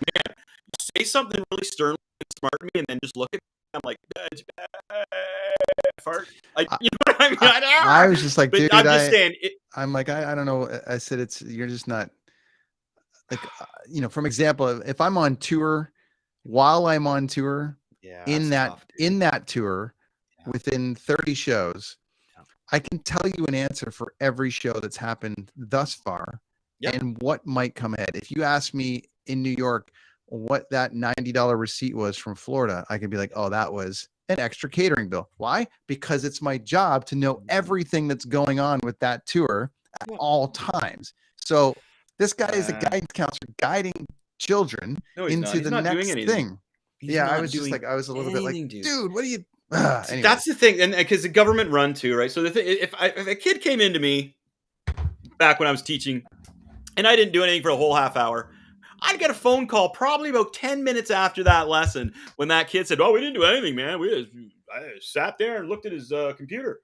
Say something really sternly and smart to me and then just look at me. I'm like, fart. You know what I mean? I was just like, but dude, I'm just saying. I'm like, I don't know. I said, you're just not. Like, you know, from example, if I'm on tour, while I'm on tour, in that tour, within 30 shows, I can tell you an answer for every show that's happened thus far and what might come ahead. If you ask me in New York what that $90 receipt was from Florida, I can be like, oh, that was an extra catering bill. Why? Because it's my job to know everything that's going on with that tour at all times. So this guy is a guidance counselor guiding children into the next thing. I was just like, I was a little bit like, dude, what do you? Anyway. That's the thing, and because the government run too, right? So the thing, if a kid came into me back when I was teaching, and I didn't do anything for a whole half hour, I'd get a phone call probably about 10 minutes after that lesson when that kid said, "Oh, we didn't do anything, man. I sat there and looked at his computer."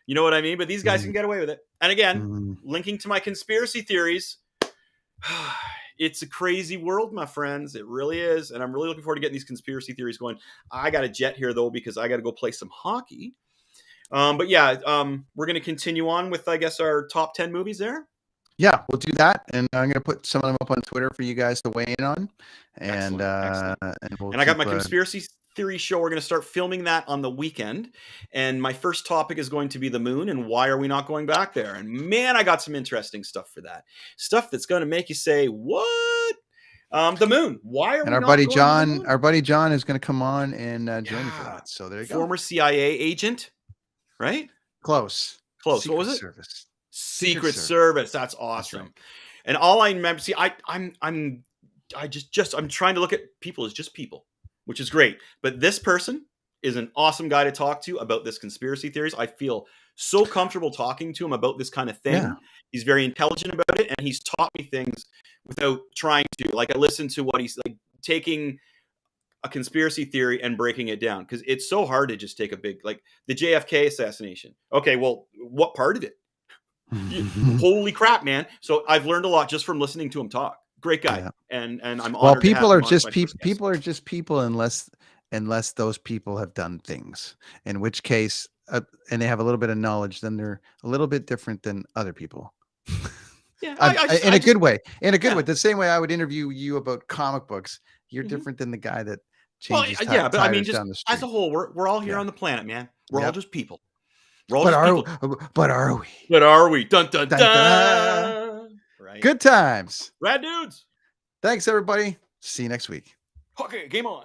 You know what I mean? But these guys can get away with it. And again, linking to my conspiracy theories. It's a crazy world, my friends. It really is. And I'm really looking forward to getting these conspiracy theories going. I got a jet here, though, because I got to go play some hockey. But we're going to continue on with, I guess, our top 10 movies there. Yeah, we'll do that. And I'm going to put some of them up on Twitter for you guys to weigh in on. And Excellent. And I got my conspiracy theory show. We're going to start filming that on the weekend. And my first topic is going to be the moon and why are we not going back there? And man, I got some interesting stuff for that. Stuff that's going to make you say, what? The moon. Why are we not going to the moon? Our buddy John is going to come on and join me for that. So there you go. Former CIA agent, right? Close. What was it? Secret Service. That's awesome. Right. And all I remember, I'm trying to look at people as just people, which is great. But this person is an awesome guy to talk to about this conspiracy theories. I feel so comfortable talking to him about this kind of thing. Yeah. He's very intelligent about it, and he's taught me things without trying to. Like, I listened to what he's like, taking a conspiracy theory and breaking it down, because it's so hard to just take a big, like the JFK assassination. Okay, well, what part of it? Holy crap, man. So I've learned a lot just from listening to him talk. Great guy. Yeah. And I'm honored. Well, people are just people unless those people have done things, in which case and they have a little bit of knowledge, then they're a little bit different than other people. Yeah, in a good way. In a good Yeah. way. The same way I would interview you about comic books. You're Mhm. different than the guy that Well, changes yeah, but I mean, tires just down the street. as a whole, we're all here Yeah. on the planet, man. We're all Yep. just people. We're all But just are people. but are we? But are we? Dun dun Dun, dun. dun. Right. Good times. Rad dudes. Thanks, everybody. See you next week. Okay, game on.